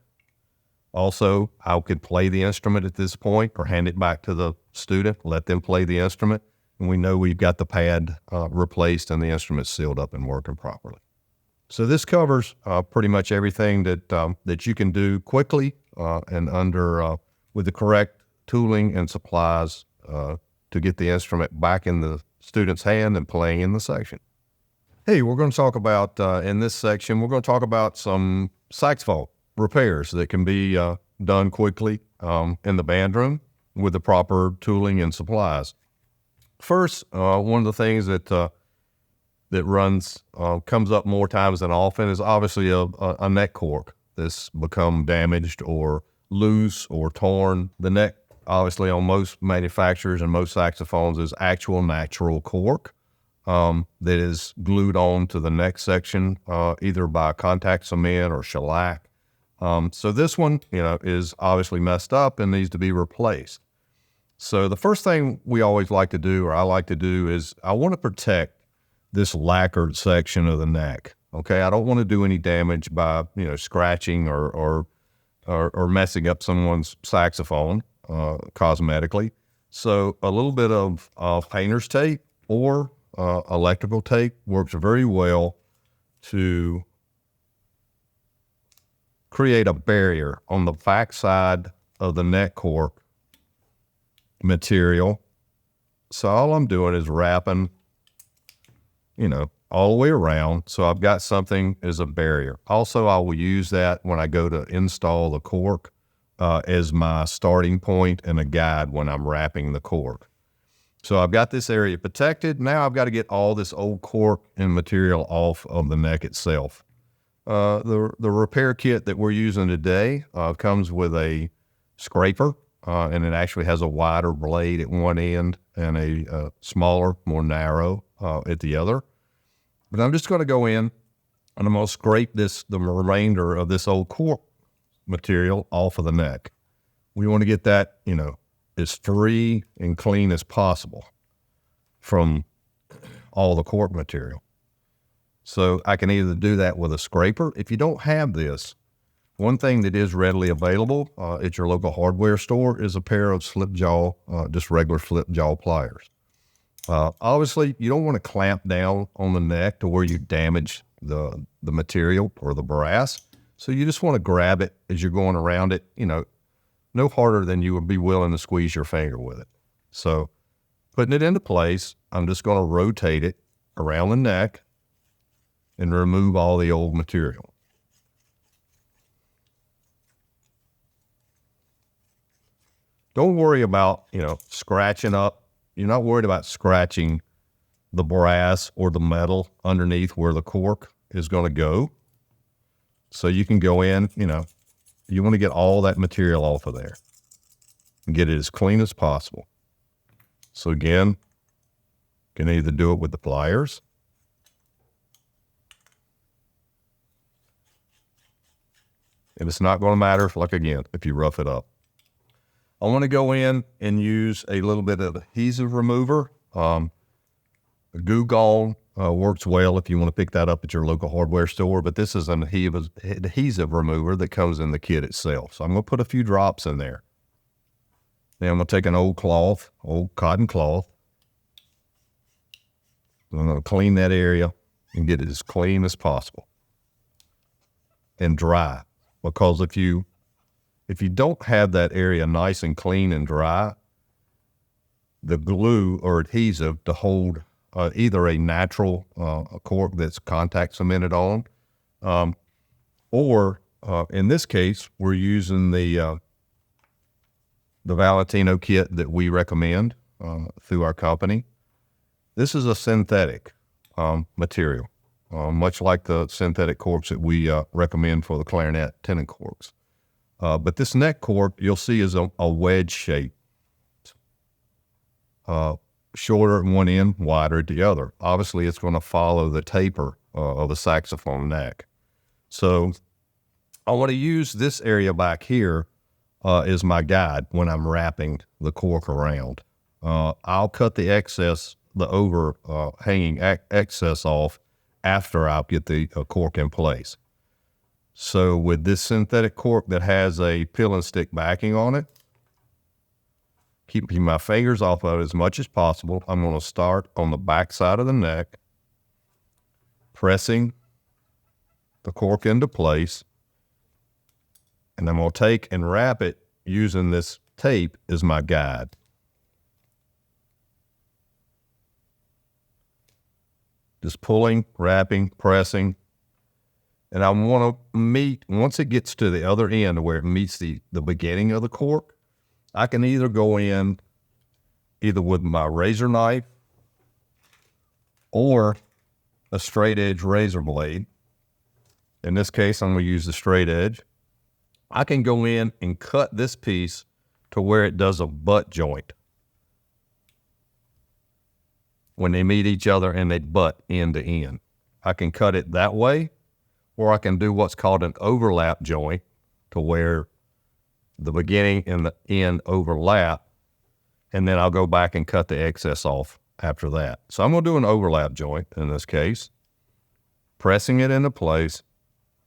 Also, I could play the instrument at this point or hand it back to the student, let them play the instrument, and we know we've got the pad replaced and the instrument sealed up and working properly. So this covers pretty much everything that you can do quickly and with the correct tooling and supplies to get the instrument back in the student's hand and playing in the section. Hey, we're going to talk about, in this section, we're going to talk about some saxophone repairs that can be done quickly in the band room with the proper tooling and supplies. First, one of the things that comes up more times than often is obviously a neck cork that's become damaged or loose or torn. The neck, obviously, on most manufacturers and most saxophones is actual natural cork that is glued on to the neck section, either by contact cement or shellac. So this one, is obviously messed up and needs to be replaced. So the first thing we always like to do, or I like to do, is I want to protect this lacquered section of the neck. Okay, I don't want to do any damage by scratching or messing up someone's saxophone cosmetically. So a little bit of painter's tape or electrical tape works very well to create a barrier on the back side of the neck cork material. So all I'm doing is wrapping, all the way around. So I've got something as a barrier. Also, I will use that when I go to install the cork as my starting point and a guide when I'm wrapping the cork. So I've got this area protected. Now I've got to get all this old cork and material off of the neck itself. The repair kit that we're using today comes with a scraper, and it actually has a wider blade at one end and a smaller, more narrow at the other. But I'm just going to go in and I'm going to scrape the remainder of this old cork material off of the neck. We want to get that, as free and clean as possible from all the cork material. So I can either do that with a scraper. If you don't have this, one thing that is readily available at your local hardware store is a pair of slip jaw, just regular slip jaw pliers. Obviously, you don't want to clamp down on the neck to where you damage the material or the brass. So you just want to grab it as you're going around it, no harder than you would be willing to squeeze your finger with it. So putting it into place, I'm just going to rotate it around the neck and remove all the old material. Don't worry about, scratching up. You're not worried about scratching the brass or the metal underneath where the cork is going to go. So you can go in, you want to get all that material off of there and get it as clean as possible. So again, you can either do it with the pliers, and it's not going to matter if you rough it up. I want to go in and use a little bit of adhesive remover. A Goo Gone works well if you want to pick that up at your local hardware store, but this is an adhesive remover that comes in the kit itself. So I'm going to put a few drops in there. Then I'm going to take an old cotton cloth. I'm going to clean that area and get it as clean as possible and dry, because if you don't have that area nice and clean and dry, the glue or adhesive to hold either a natural cork that's contact cemented on, or in this case, we're using the Valentino kit that we recommend through our company. This is a synthetic material, much like the synthetic corks that we recommend for the Clarinet tenon corks. But this neck cork, you'll see, is a wedge shape, shorter at one end, wider at the other. Obviously, it's going to follow the taper of the saxophone neck. So I want to use this area back here as my guide when I'm wrapping the cork around. I'll cut the excess, the overhanging excess off after I get the cork in place. So with this synthetic cork that has a pill and stick backing on it, keeping my fingers off of it as much as possible, I'm going to start on the back side of the neck, pressing the cork into place, and I'm going to take and wrap it using this tape as my guide. Just pulling, wrapping, pressing. And I want to meet, once it gets to the other end where it meets the beginning of the cork, I can either go in either with my razor knife or a straight edge razor blade. In this case, I'm going to use the straight edge. I can go in and cut this piece to where it does a butt joint when they meet each other and they butt end to end. I can cut it that way, or I can do what's called an overlap joint to where the beginning and the end overlap, and then I'll go back and cut the excess off after that. So I'm going to do an overlap joint in this case, pressing it into place,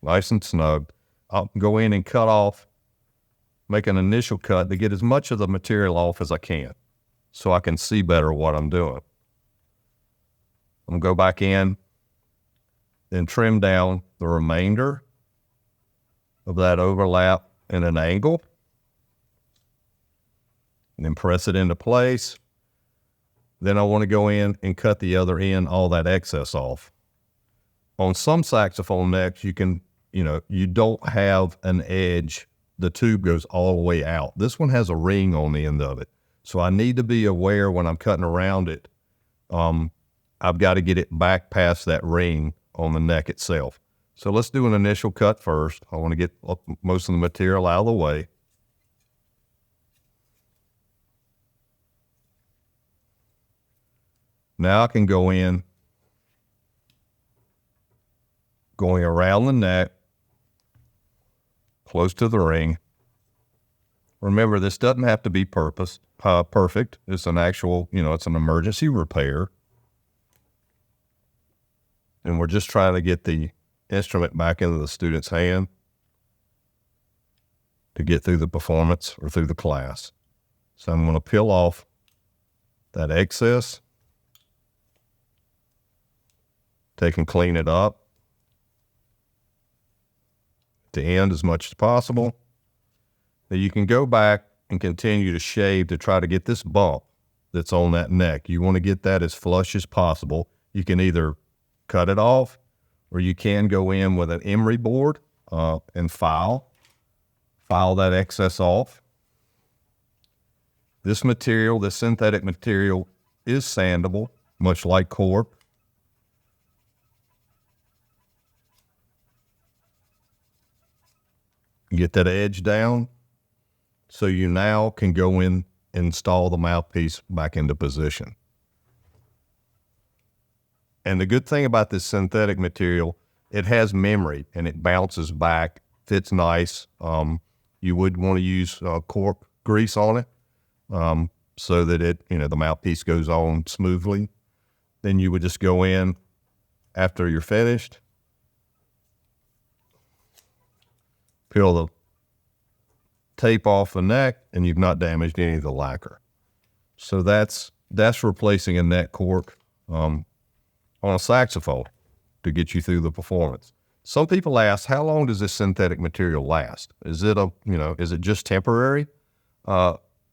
nice and snug. I'll go in and cut off, make an initial cut to get as much of the material off as I can so I can see better what I'm doing. I'm going to go back in, then trim down the remainder of that overlap in an angle, and then press it into place. Then I want to go in and cut the other end, all that excess off. On some saxophone necks, you don't have an edge. The tube goes all the way out. This one has a ring on the end of it. So I need to be aware when I'm cutting around it, I've got to get it back past that ring on the neck itself. So let's do an initial cut first. I want to get most of the material out of the way. Now I can go in, going around the neck, close to the ring. Remember, this doesn't have to be perfect. It's an actual, it's an emergency repair. And we're just trying to get the instrument back into the student's hand to get through the performance or through the class. So I'm going to peel off that excess, take and clean it up at the end as much as possible. Then you can go back and continue to shave to try to get this bump that's on that neck. You want to get that as flush as possible. You can either cut it off, or you can go in with an emery board and file that excess off. This material, this synthetic material, is sandable, much like cork. Get that edge down, so you now can go in and install the mouthpiece back into position. And the good thing about this synthetic material, it has memory and it bounces back, fits nice. You would want to use cork grease on it so that the mouthpiece goes on smoothly. Then you would just go in after you're finished, peel the tape off the neck, and you've not damaged any of the lacquer. So that's replacing a neck cork on a saxophone to get you through the performance. Some people ask, how long does this synthetic material last? Is it just temporary?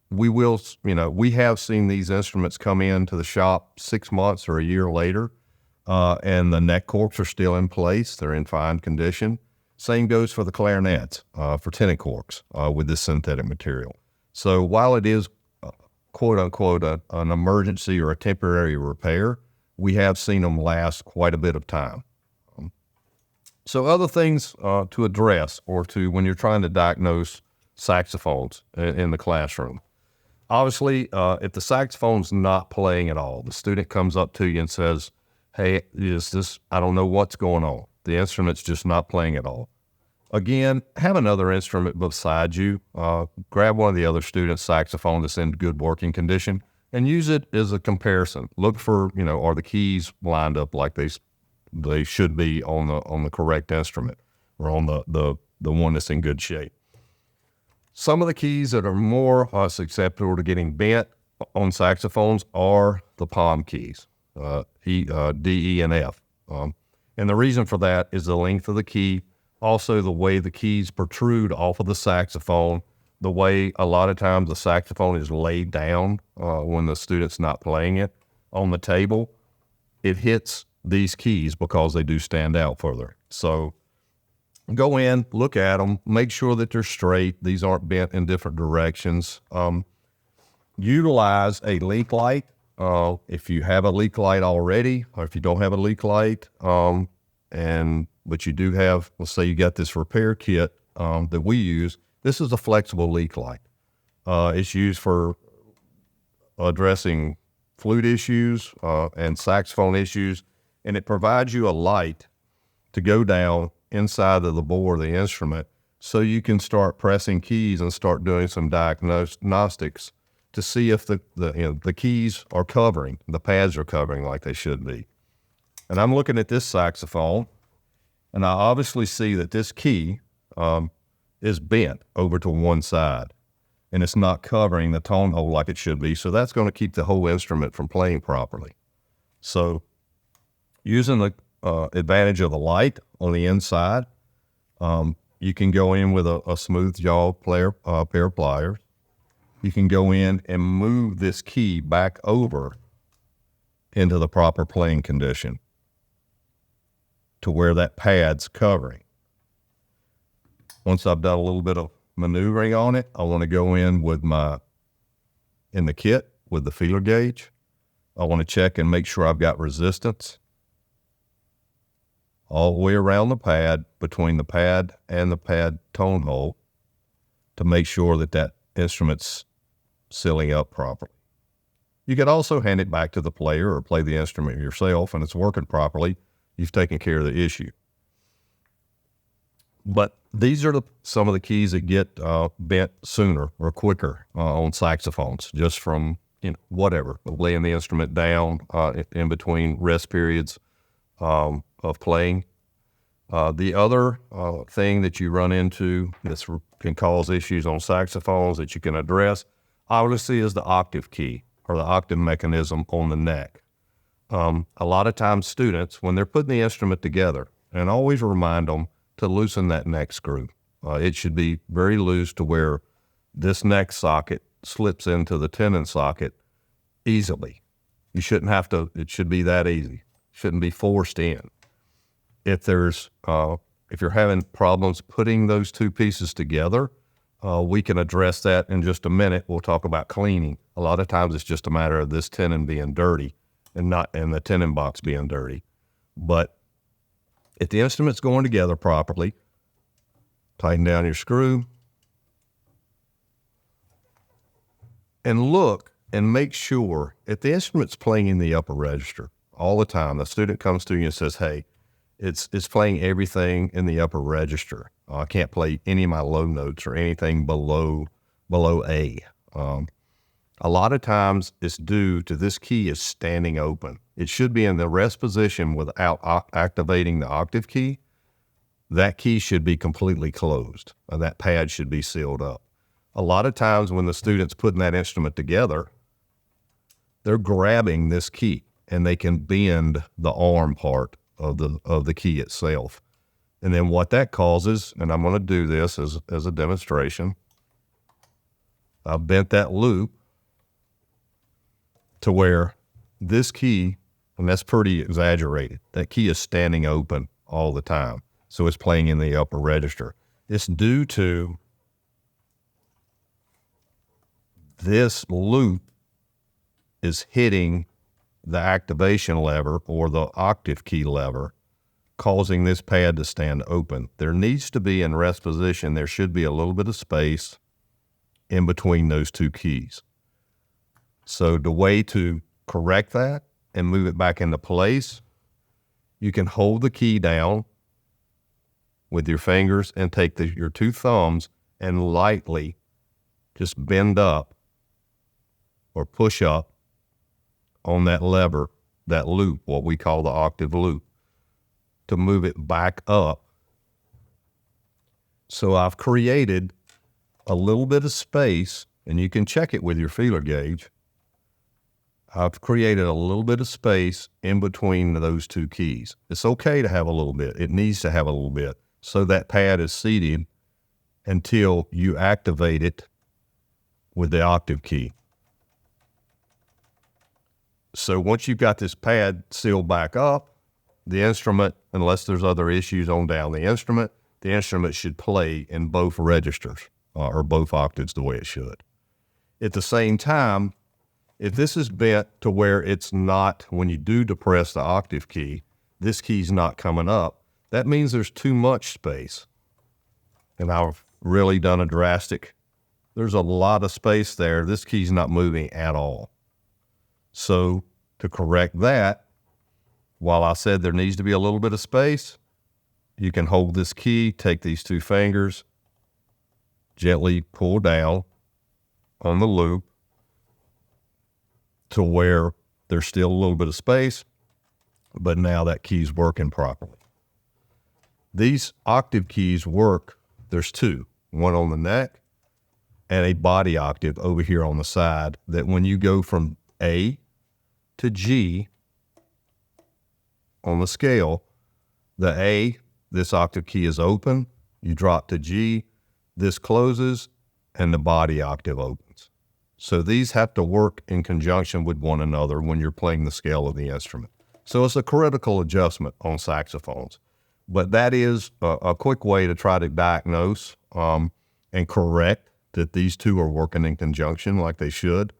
We have seen these instruments come into the shop 6 months or a year later, and the neck corks are still in place. They're in fine condition. Same goes for the clarinets, for tenor corks with this synthetic material. So while it is, quote unquote, an emergency or a temporary repair, we have seen them last quite a bit of time. So other things to address when you're trying to diagnose saxophones in the classroom. Obviously, if the saxophone's not playing at all, the student comes up to you and says, hey, I don't know what's going on. The instrument's just not playing at all. Again, have another instrument beside you. Grab one of the other students' saxophone that's in good working condition and use it as a comparison. Look for, are the keys lined up like they should be on the correct instrument or on the one that's in good shape. Some of the keys that are more susceptible to getting bent on saxophones are the palm keys, D, E, and F. And the reason for that is the length of the key, also the way the keys protrude off of the saxophone, the way a lot of times the saxophone is laid down when the student's not playing it on the table. It hits these keys because they do stand out further. So go in, look at them, make sure that they're straight. These aren't bent in different directions. Utilize a link light if you have a leak light already, or if you don't have a leak light, but you do have, let's say you got this repair kit that we use, this is a flexible leak light. It's used for addressing flute issues and saxophone issues, and it provides you a light to go down inside of the bore of the instrument so you can start pressing keys and start doing some diagnostics to see if the keys are covering, the pads are covering like they should be. And I'm looking at this saxophone, and I obviously see that this key is bent over to one side, and it's not covering the tone hole like it should be, so that's going to keep the whole instrument from playing properly. So using the advantage of the light on the inside, you can go in with a smooth jaw pair of pliers. You can go in and move this key back over into the proper playing condition to where that pad's covering. Once I've done a little bit of maneuvering on it, I want to go in in the kit with the feeler gauge. I want to check and make sure I've got resistance all the way around the pad, between the pad and the pad tone hole, to make sure that that instrument's sealing up properly. You can also hand it back to the player or play the instrument yourself, and it's working properly. You've taken care of the issue. But these are some of the keys that get bent sooner or quicker on saxophones, just from whatever, laying the instrument down in between rest periods of playing. The other thing that you run into that can cause issues on saxophones that you can address, obviously, is the octave key or the octave mechanism on the neck. A lot of times students, when they're putting the instrument together, and I always remind them to loosen that neck screw. It should be very loose to where this neck socket slips into the tenon socket easily. You shouldn't have to, it should be that easy. Shouldn't be forced in. If you're having problems putting those two pieces together, we can address that in just a minute. We'll talk about cleaning. A lot of times it's just a matter of this tenon being dirty and the tenon box being dirty. But if the instrument's going together properly, tighten down your screw and look and make sure if the instrument's playing in the upper register all the time, the student comes to you and says, hey, it's playing everything in the upper register. I can't play any of my low notes or anything below A. A lot of times it's due to this key is standing open. It should be in the rest position without activating the octave key. That key should be completely closed. That pad should be sealed up. A lot of times when the student's putting that instrument together, they're grabbing this key and they can bend the arm part of the key itself. And then what that causes, and I'm going to do this as a demonstration, I've bent that loop to where this key, and that's pretty exaggerated, that key is standing open all the time. So it's playing in the upper register. It's due to this loop is hitting the activation lever or the octave key lever, causing this pad to stand open. There needs to be in rest position, there should be a little bit of space in between those two keys. So the way to correct that and move it back into place, you can hold the key down with your fingers and take your two thumbs and lightly just bend up or push up on that lever, that loop, what we call the octave loop, to move it back up. So I've created a little bit of space, and you can check it with your feeler gauge. I've created a little bit of space in between those two keys. It's okay to have a little bit. It needs to have a little bit so that pad is seated until you activate it with the octave key. So once you've got this pad sealed back up, the instrument, unless there's other issues on down the instrument should play in both registers or both octaves the way it should. At the same time, If this is bent to where it's not, when you do depress the octave key, this key's not coming up, that means there's too much space. And I've really done a drastic, there's a lot of space there. This key's not moving at all. So to correct that, while I said there needs to be a little bit of space, you can hold this key, take these two fingers, gently pull down on the loop to where there's still a little bit of space, but now that key's working properly. These octave keys work, there's two, one on the neck and a body octave over here on the side, that when you go from A to G on the scale, the A, this octave key is open, you drop to G, this closes, and the body octave opens. So these have to work in conjunction with one another when you're playing the scale of the instrument. So it's a critical adjustment on saxophones. But that is a quick way to try to diagnose and correct that these two are working in conjunction like they should.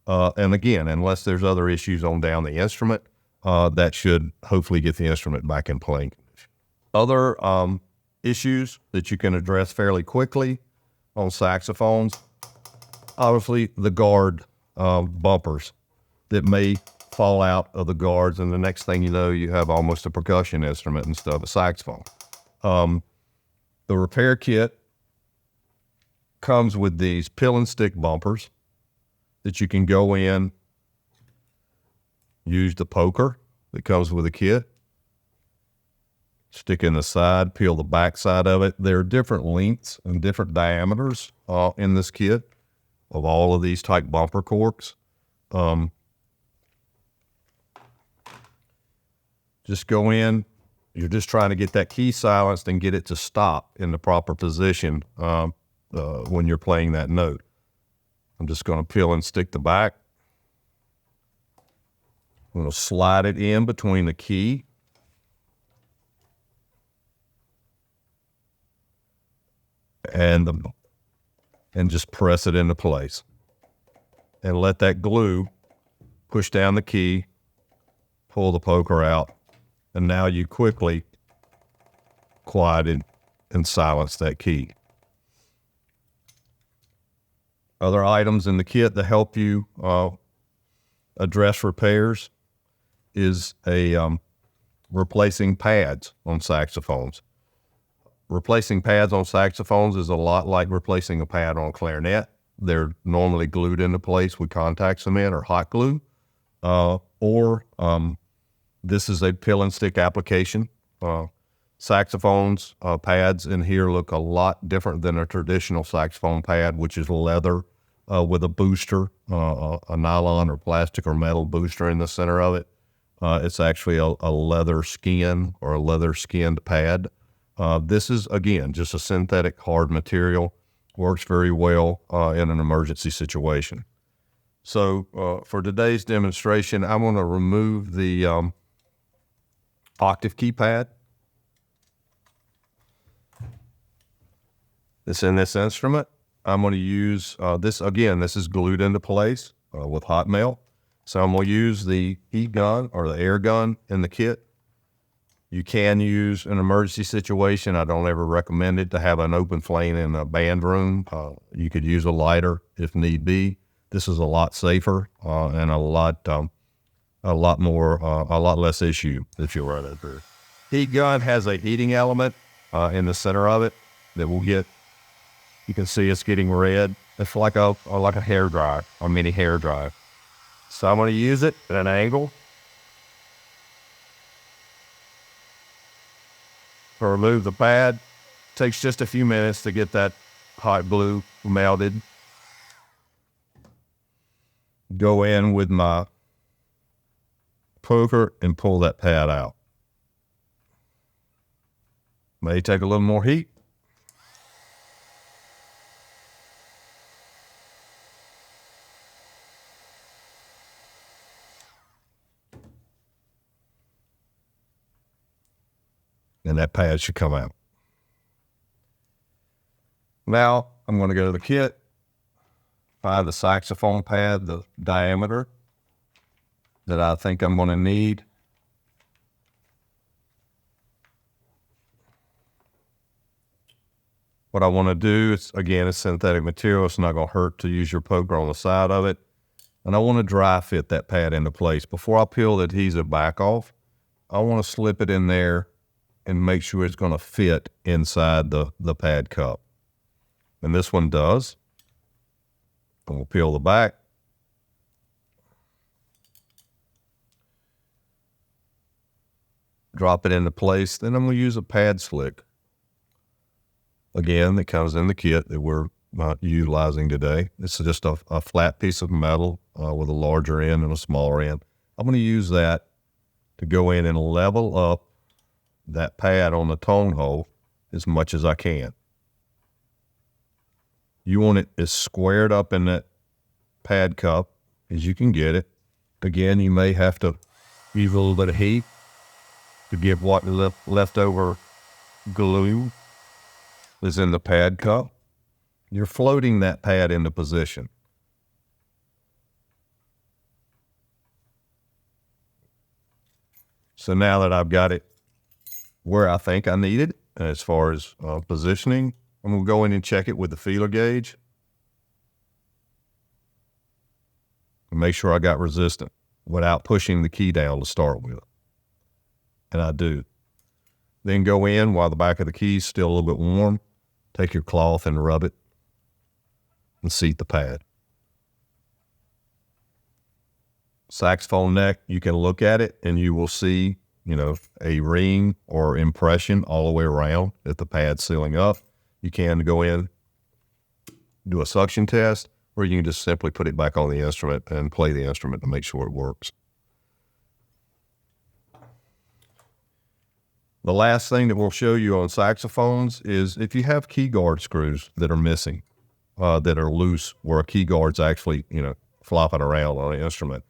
And again, unless there's other issues on down the instrument, that should hopefully get the instrument back in playing condition. Other issues that you can address fairly quickly on saxophones, obviously the guard bumpers that may fall out of the guards, and the next thing you know, you have almost a percussion instrument instead of a saxophone. The repair kit comes with these pill and stick bumpers that you can go in, use the poker that comes with the kit, stick in the side, peel the back side of it. There are different lengths and different diameters in this kit of all of these type bumper corks. Just go in, you're just trying to get that key silenced and get it to stop in the proper position when you're playing that note. I'm just going to peel and stick the back. I'm going to slide it in between the key and just press it into place. And let that glue push down the key, pull the poker out, and now you quickly quiet and silence that key. Other items in the kit that help you address repairs is replacing pads on saxophones. Replacing pads on saxophones is a lot like replacing a pad on clarinet. They're normally glued into place with contact cement or hot glue, this is a pill and stick application. Saxophones, pads in here look a lot different than a traditional saxophone pad, which is leather with a booster, a nylon or plastic or metal booster in the center of it. It's actually a leather skin or a leather skinned pad. This is, again, just a synthetic hard material. Works very well in an emergency situation. So for today's demonstration, I'm going to remove the octave keypad that's in this instrument. I'm going to use this, again, this is glued into place with hot melt. So I'm going to use the heat gun or the air gun in the kit. You can use an emergency situation. I don't ever recommend it to have an open flame in a band room. You could use a lighter if need be. This is a lot safer and a lot less issue if you run it through. Heat gun has a heating element in the center of it that will get, you can see it's getting red. It's like a hair dryer, a mini hair dryer. So I'm going to use it at an angle to remove the pad. Takes just a few minutes to get that hot glue melted. Go in with my poker and pull that pad out. May take a little more heat. And that pad should come out. Now I'm going to go to the kit. find the saxophone pad, the diameter that I think I'm going to need. What I want to do is, again, it's synthetic material. It's not going to hurt to use your poker on the side of it. And I want to dry fit that pad into place. Before I peel the adhesive back off, I want to slip it in there and make sure it's going to fit inside the pad cup. And this one does. And we'll peel the back. Drop it into place. Then I'm going to use a pad slick. Again, that comes in the kit that we're utilizing today. It's just a flat piece of metal with a larger end and a smaller end. I'm going to use that to go in and level up that pad on the tone hole as much as I can. You want it as squared up in that pad cup as you can get it. Again, you may have to use a little bit of heat to get what leftover glue is in the pad cup. You're floating that pad into position. So now that I've got it where I think I need it, as far as positioning, I'm going to go in and check it with the feeler gauge. And make sure I got resistance without pushing the key down to start with. And I do. Then go in while the back of the key is still a little bit warm. Take your cloth and rub it and seat the pad. Saxophone neck, you can look at it and you will see, a ring or impression all the way around if the pad's sealing up. You can go in, do a suction test, or you can just simply put it back on the instrument and play the instrument to make sure it works. The last thing that we'll show you on saxophones is if you have key guard screws that are missing, that are loose, where a key guard's actually, flopping around on an instrument.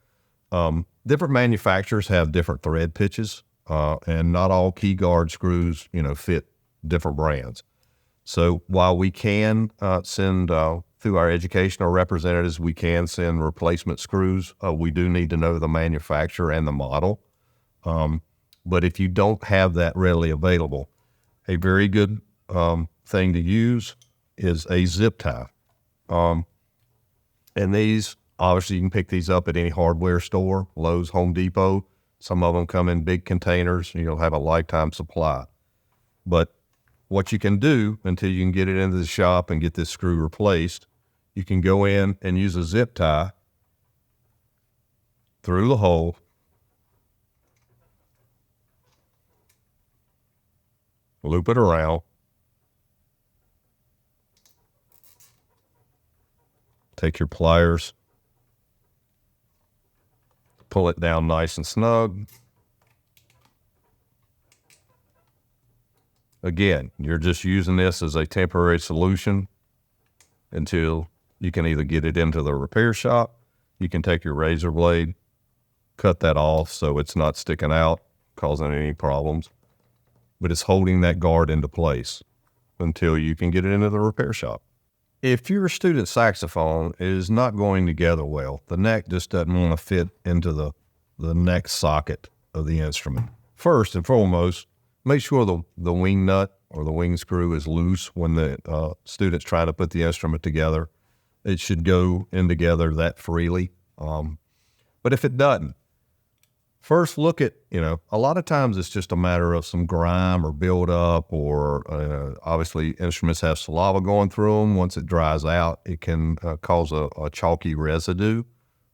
Different manufacturers have different thread pitches, and not all key guard screws, fit different brands. So while we can send, through our educational representatives, we can send replacement screws, we do need to know the manufacturer and the model. But if you don't have that readily available, a very good thing to use is a zip tie. And these, obviously you can pick these up at any hardware store, Lowe's, Home Depot. Some of them come in big containers, and you'll have a lifetime supply. But what you can do until you can get it into the shop and get this screw replaced, you can go in and use a zip tie through the hole, loop it around, take your pliers, pull it down nice and snug. Again, you're just using this as a temporary solution until you can either get it into the repair shop. You can take your razor blade, cut that off so it's not sticking out, causing any problems. But it's holding that guard into place until you can get it into the repair shop. If your student saxophone is not going together well, the neck just doesn't want to fit into the neck socket of the instrument. First and foremost, make sure the wing nut or the wing screw is loose when the student's trying to put the instrument together. It should go in together that freely. But if it doesn't, first look at, a lot of times it's just a matter of some grime or buildup, or obviously instruments have saliva going through them. Once it dries out, it can cause a chalky residue.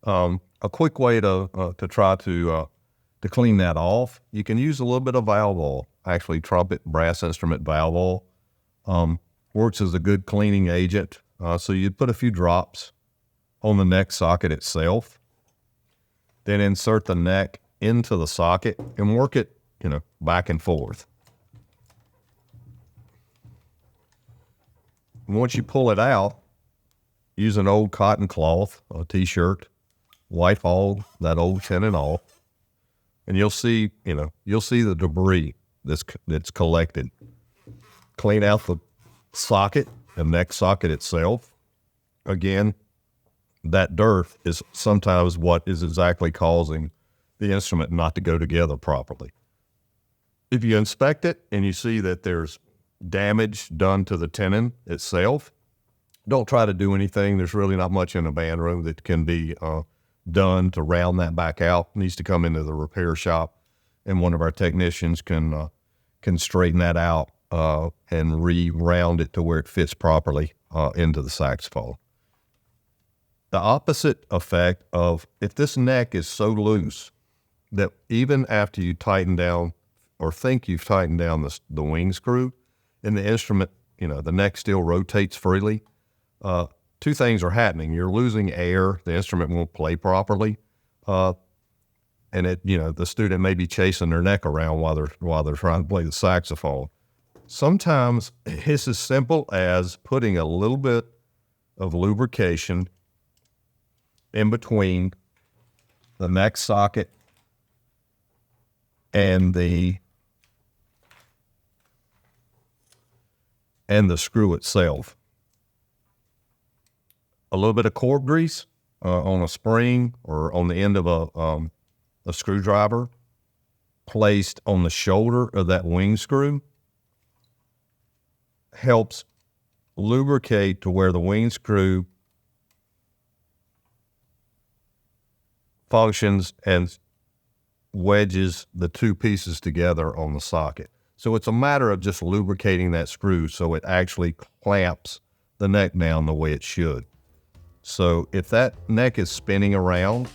A quick way to try to clean that off, you can use a little bit of valve oil. Actually, trumpet brass instrument valve oil works as a good cleaning agent. So you put a few drops on the neck socket itself, then insert the neck into the socket and work it, back and forth. And once you pull it out, use an old cotton cloth, a t-shirt, wipe all that old tenon off, and you'll see the debris that's collected. Clean out the socket, the neck socket itself. Again, that dearth is sometimes what is exactly causing the instrument not to go together properly. If you inspect it and you see that there's damage done to the tenon itself, don't try to do anything. There's really not much in a band room that can be done to round that back out. It needs to come into the repair shop, and one of our technicians can straighten that out and re-round it to where it fits properly into the saxophone. The opposite effect of if this neck is so loose that even after you tighten down or think you've tightened down the wing screw in the instrument, the neck still rotates freely, two things are happening. You're losing air, the instrument won't play properly, and the student may be chasing their neck around while they're trying to play the saxophone. Sometimes it's as simple as putting a little bit of lubrication in between the neck socket and the screw itself. A little bit of cork grease on a spring or on the end of a screwdriver placed on the shoulder of that wing screw helps lubricate to where the wing screw functions and wedges the two pieces together on the socket. So it's a matter of just lubricating that screw so it actually clamps the neck down the way it should. So if that neck is spinning around,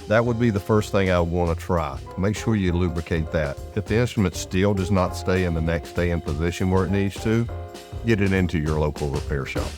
that would be the first thing I would want to try. Make sure you lubricate that. If the instrument still does not stay in the neck stay in position where it needs to, get it into your local repair shop.